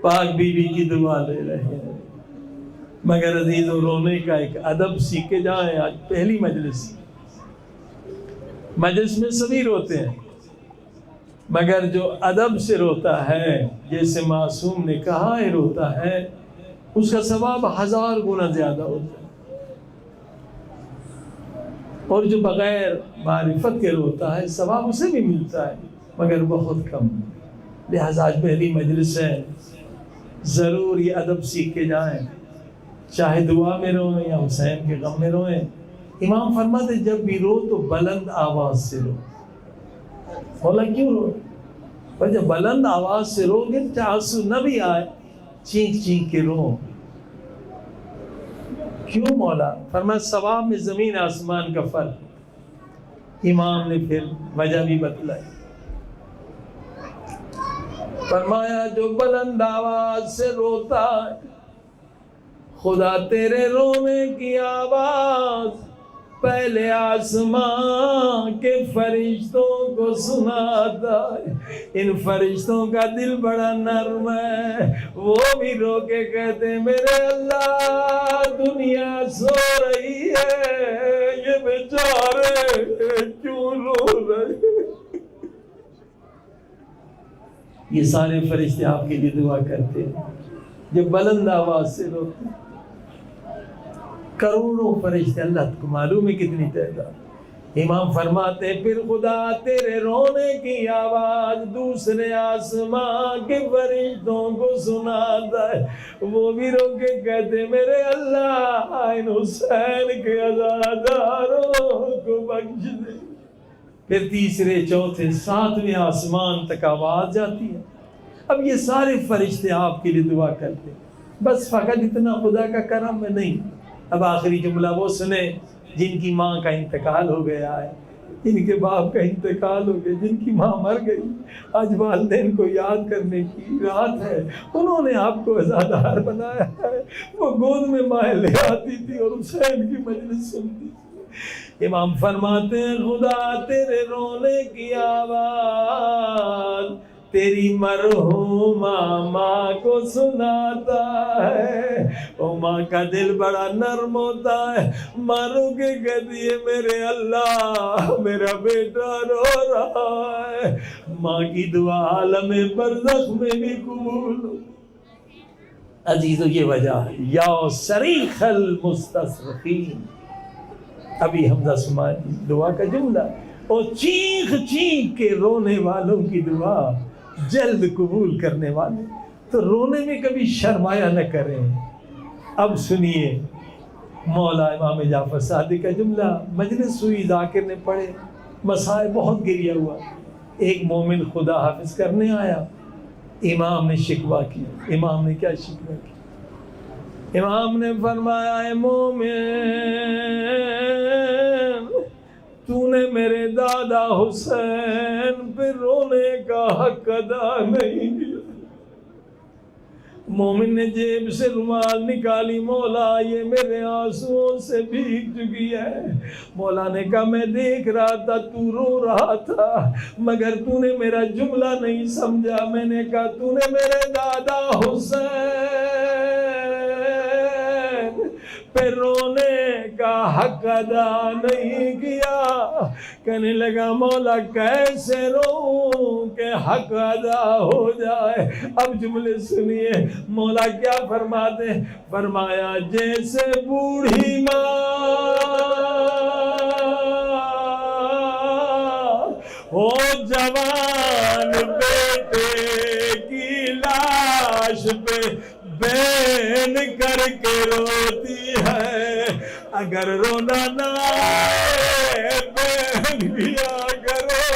پاک بی بی کی دعا لے رہے ہیں، مگر عزیزوں رونے کا ایک ادب سیکھ کے جائیں۔ آج پہلی مجلس میں سبھی روتے ہیں، مگر جو ادب سے روتا ہے جیسے معصوم نے کہا ہے روتا ہے، اس کا ثواب 1000 گنا زیادہ ہوتا ہے، اور جو بغیر معرفت کے روتا ہے ثواب اسے بھی ملتا ہے مگر بہت کم۔ لہذا آج پہلی مجلس ہے، ضرور یہ ادب سیکھ کے جائیں، چاہے دعا میں روئیں یا حسین کے غم میں روئیں۔ امام فرماتے جب بھی رو تو بلند آواز سے رو۔ مولا کیوں رو؟ پر جب بلند آواز سے رو گے چاہے آنسو نہ بھی آئے، چینک چینک کے رو۔ کیوں مولا؟ فرمایا ثواب میں زمین آسمان کا فرق۔ امام نے پھر وجہ بھی بتلائی، فرمایا جو بلند آواز سے روتا ہے خدا تیرے رونے کی آواز پہلے آسمان کے فرشتوں کو سناتا ہے۔ ان فرشتوں کا دل بڑا نرم ہے، وہ بھی رو کے کہتے ہیں میرے اللہ دنیا سو رہی ہے، یہ بیچارے کیوں رو رہے۔ یہ سارے فرشتے آپ کے لیے دعا کرتے ہیں جب بلند آواز سے روتے ہیں۔ کروڑوں فرشتے، اللہ کو معلوم ہے کتنی تعداد۔ امام فرماتے ہیں پھر خدا تیرے رونے کی آواز دوسرے آسمان کے فرشتوں کو سناتا ہے، وہ بھی رو کے کہتے میرے اللہ ان حسین کے عزاداروں کو بخش دے۔ پھر تیسرے چوتھے ساتویں آسمان تک آواز جاتی ہے. اب یہ سارے فرشتے آپ کے لیے دعا کرتے ہیں. بس فقط اتنا خدا کا کرم ہے نہیں. اب آخری جملہ وہ سنے جن کی ماں کا انتقال ہو گیا ہے، جن کے باپ کا انتقال ہو گیا، جن کی ماں مر گئی، آج والدین کو یاد کرنے کی رات ہے. انہوں نے آپ کو عزادار بنایا ہے. وہ گود میں مائیں لے آتی تھی اور حسین کی مجلس سنتی تھی. امام فرماتے ہیں خدا تیرے رونے کی آواز تیری مرحومہ ماں کو سناتا ہے. او ماں کا دل بڑا نرم ہوتا ہے. ماں رو کے کہتی ہے میرے اللہ میرا بیٹا رو رہا ہے. ماں کی دعا عالم برزخ میں بھی قبول ہو. عزیزو یہ وجہ ہے یا صریخ المستصرخین. ابھی حمزہ سماعی دعا کا جملہ اور چیخ چیخ کے رونے والوں کی دعا جلد قبول کرنے والے. تو رونے میں کبھی شرمایا نہ کریں. اب سنیے مولا امام جعفر صادق کا جملہ. مجلس ہوئی، ذاکر نے پڑھے، مسائل بہت گریا ہوا. ایک مومن خدا حافظ کرنے آیا، امام نے شکوہ کیا. امام نے کیا شکوہ کیا؟ امام نے فرمایا اے مومن تو نے میرے دادا حسین پہ رونے کا حق ادا نہیں کیا. مومن نے جیب سے رومال نکالی، مولا یہ میرے آنسوؤں سے بھیگ چکی ہے. مولا نے کہا میں دیکھ رہا تھا تو رو رہا تھا مگر تو نے میرا جملہ نہیں سمجھا. میں نے کہا تو نے میرے دادا حسین پہ رونے کا حق ادا نہیں کیا. کہنے لگا مولا کیسے رو کہ حق ادا ہو جائے. اب جملے سنیے مولا کیا فرماتے. فرمایا جیسے بوڑھی ماں ہو جوان بیٹے کی لاش پہ بین کر کے روتی ہے، اگر رونا نہ آئے بین کیا کرو.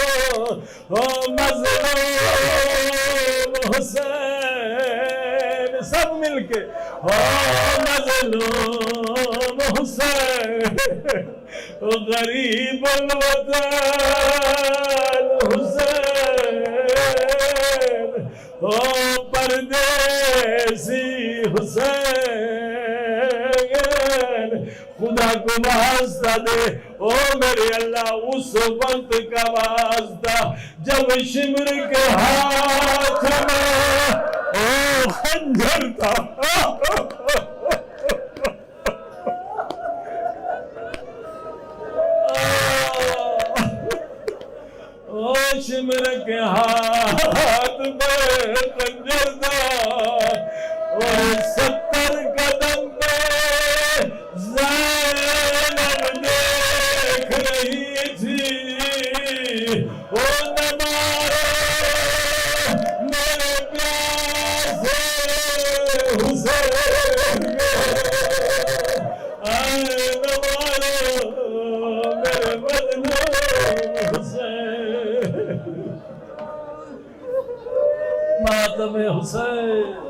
او مظلوم حسین سب مل کے او مظلوم حسین غریب الوطن حسین او پردیسی حسین. خدا کو واسطہ دے او میرے اللہ اس وقت کا واسطہ جب شمر کے ہاتھ میں او خنجر تھا. او شمر کے ہاتھ میں خنجر تھا اور 70 قدم پہ زینب دیکھ رہی تھی. او نہ مارو میرے پیاسے حسین نہ مارو میرے مظلوم حسین. ماتم حسین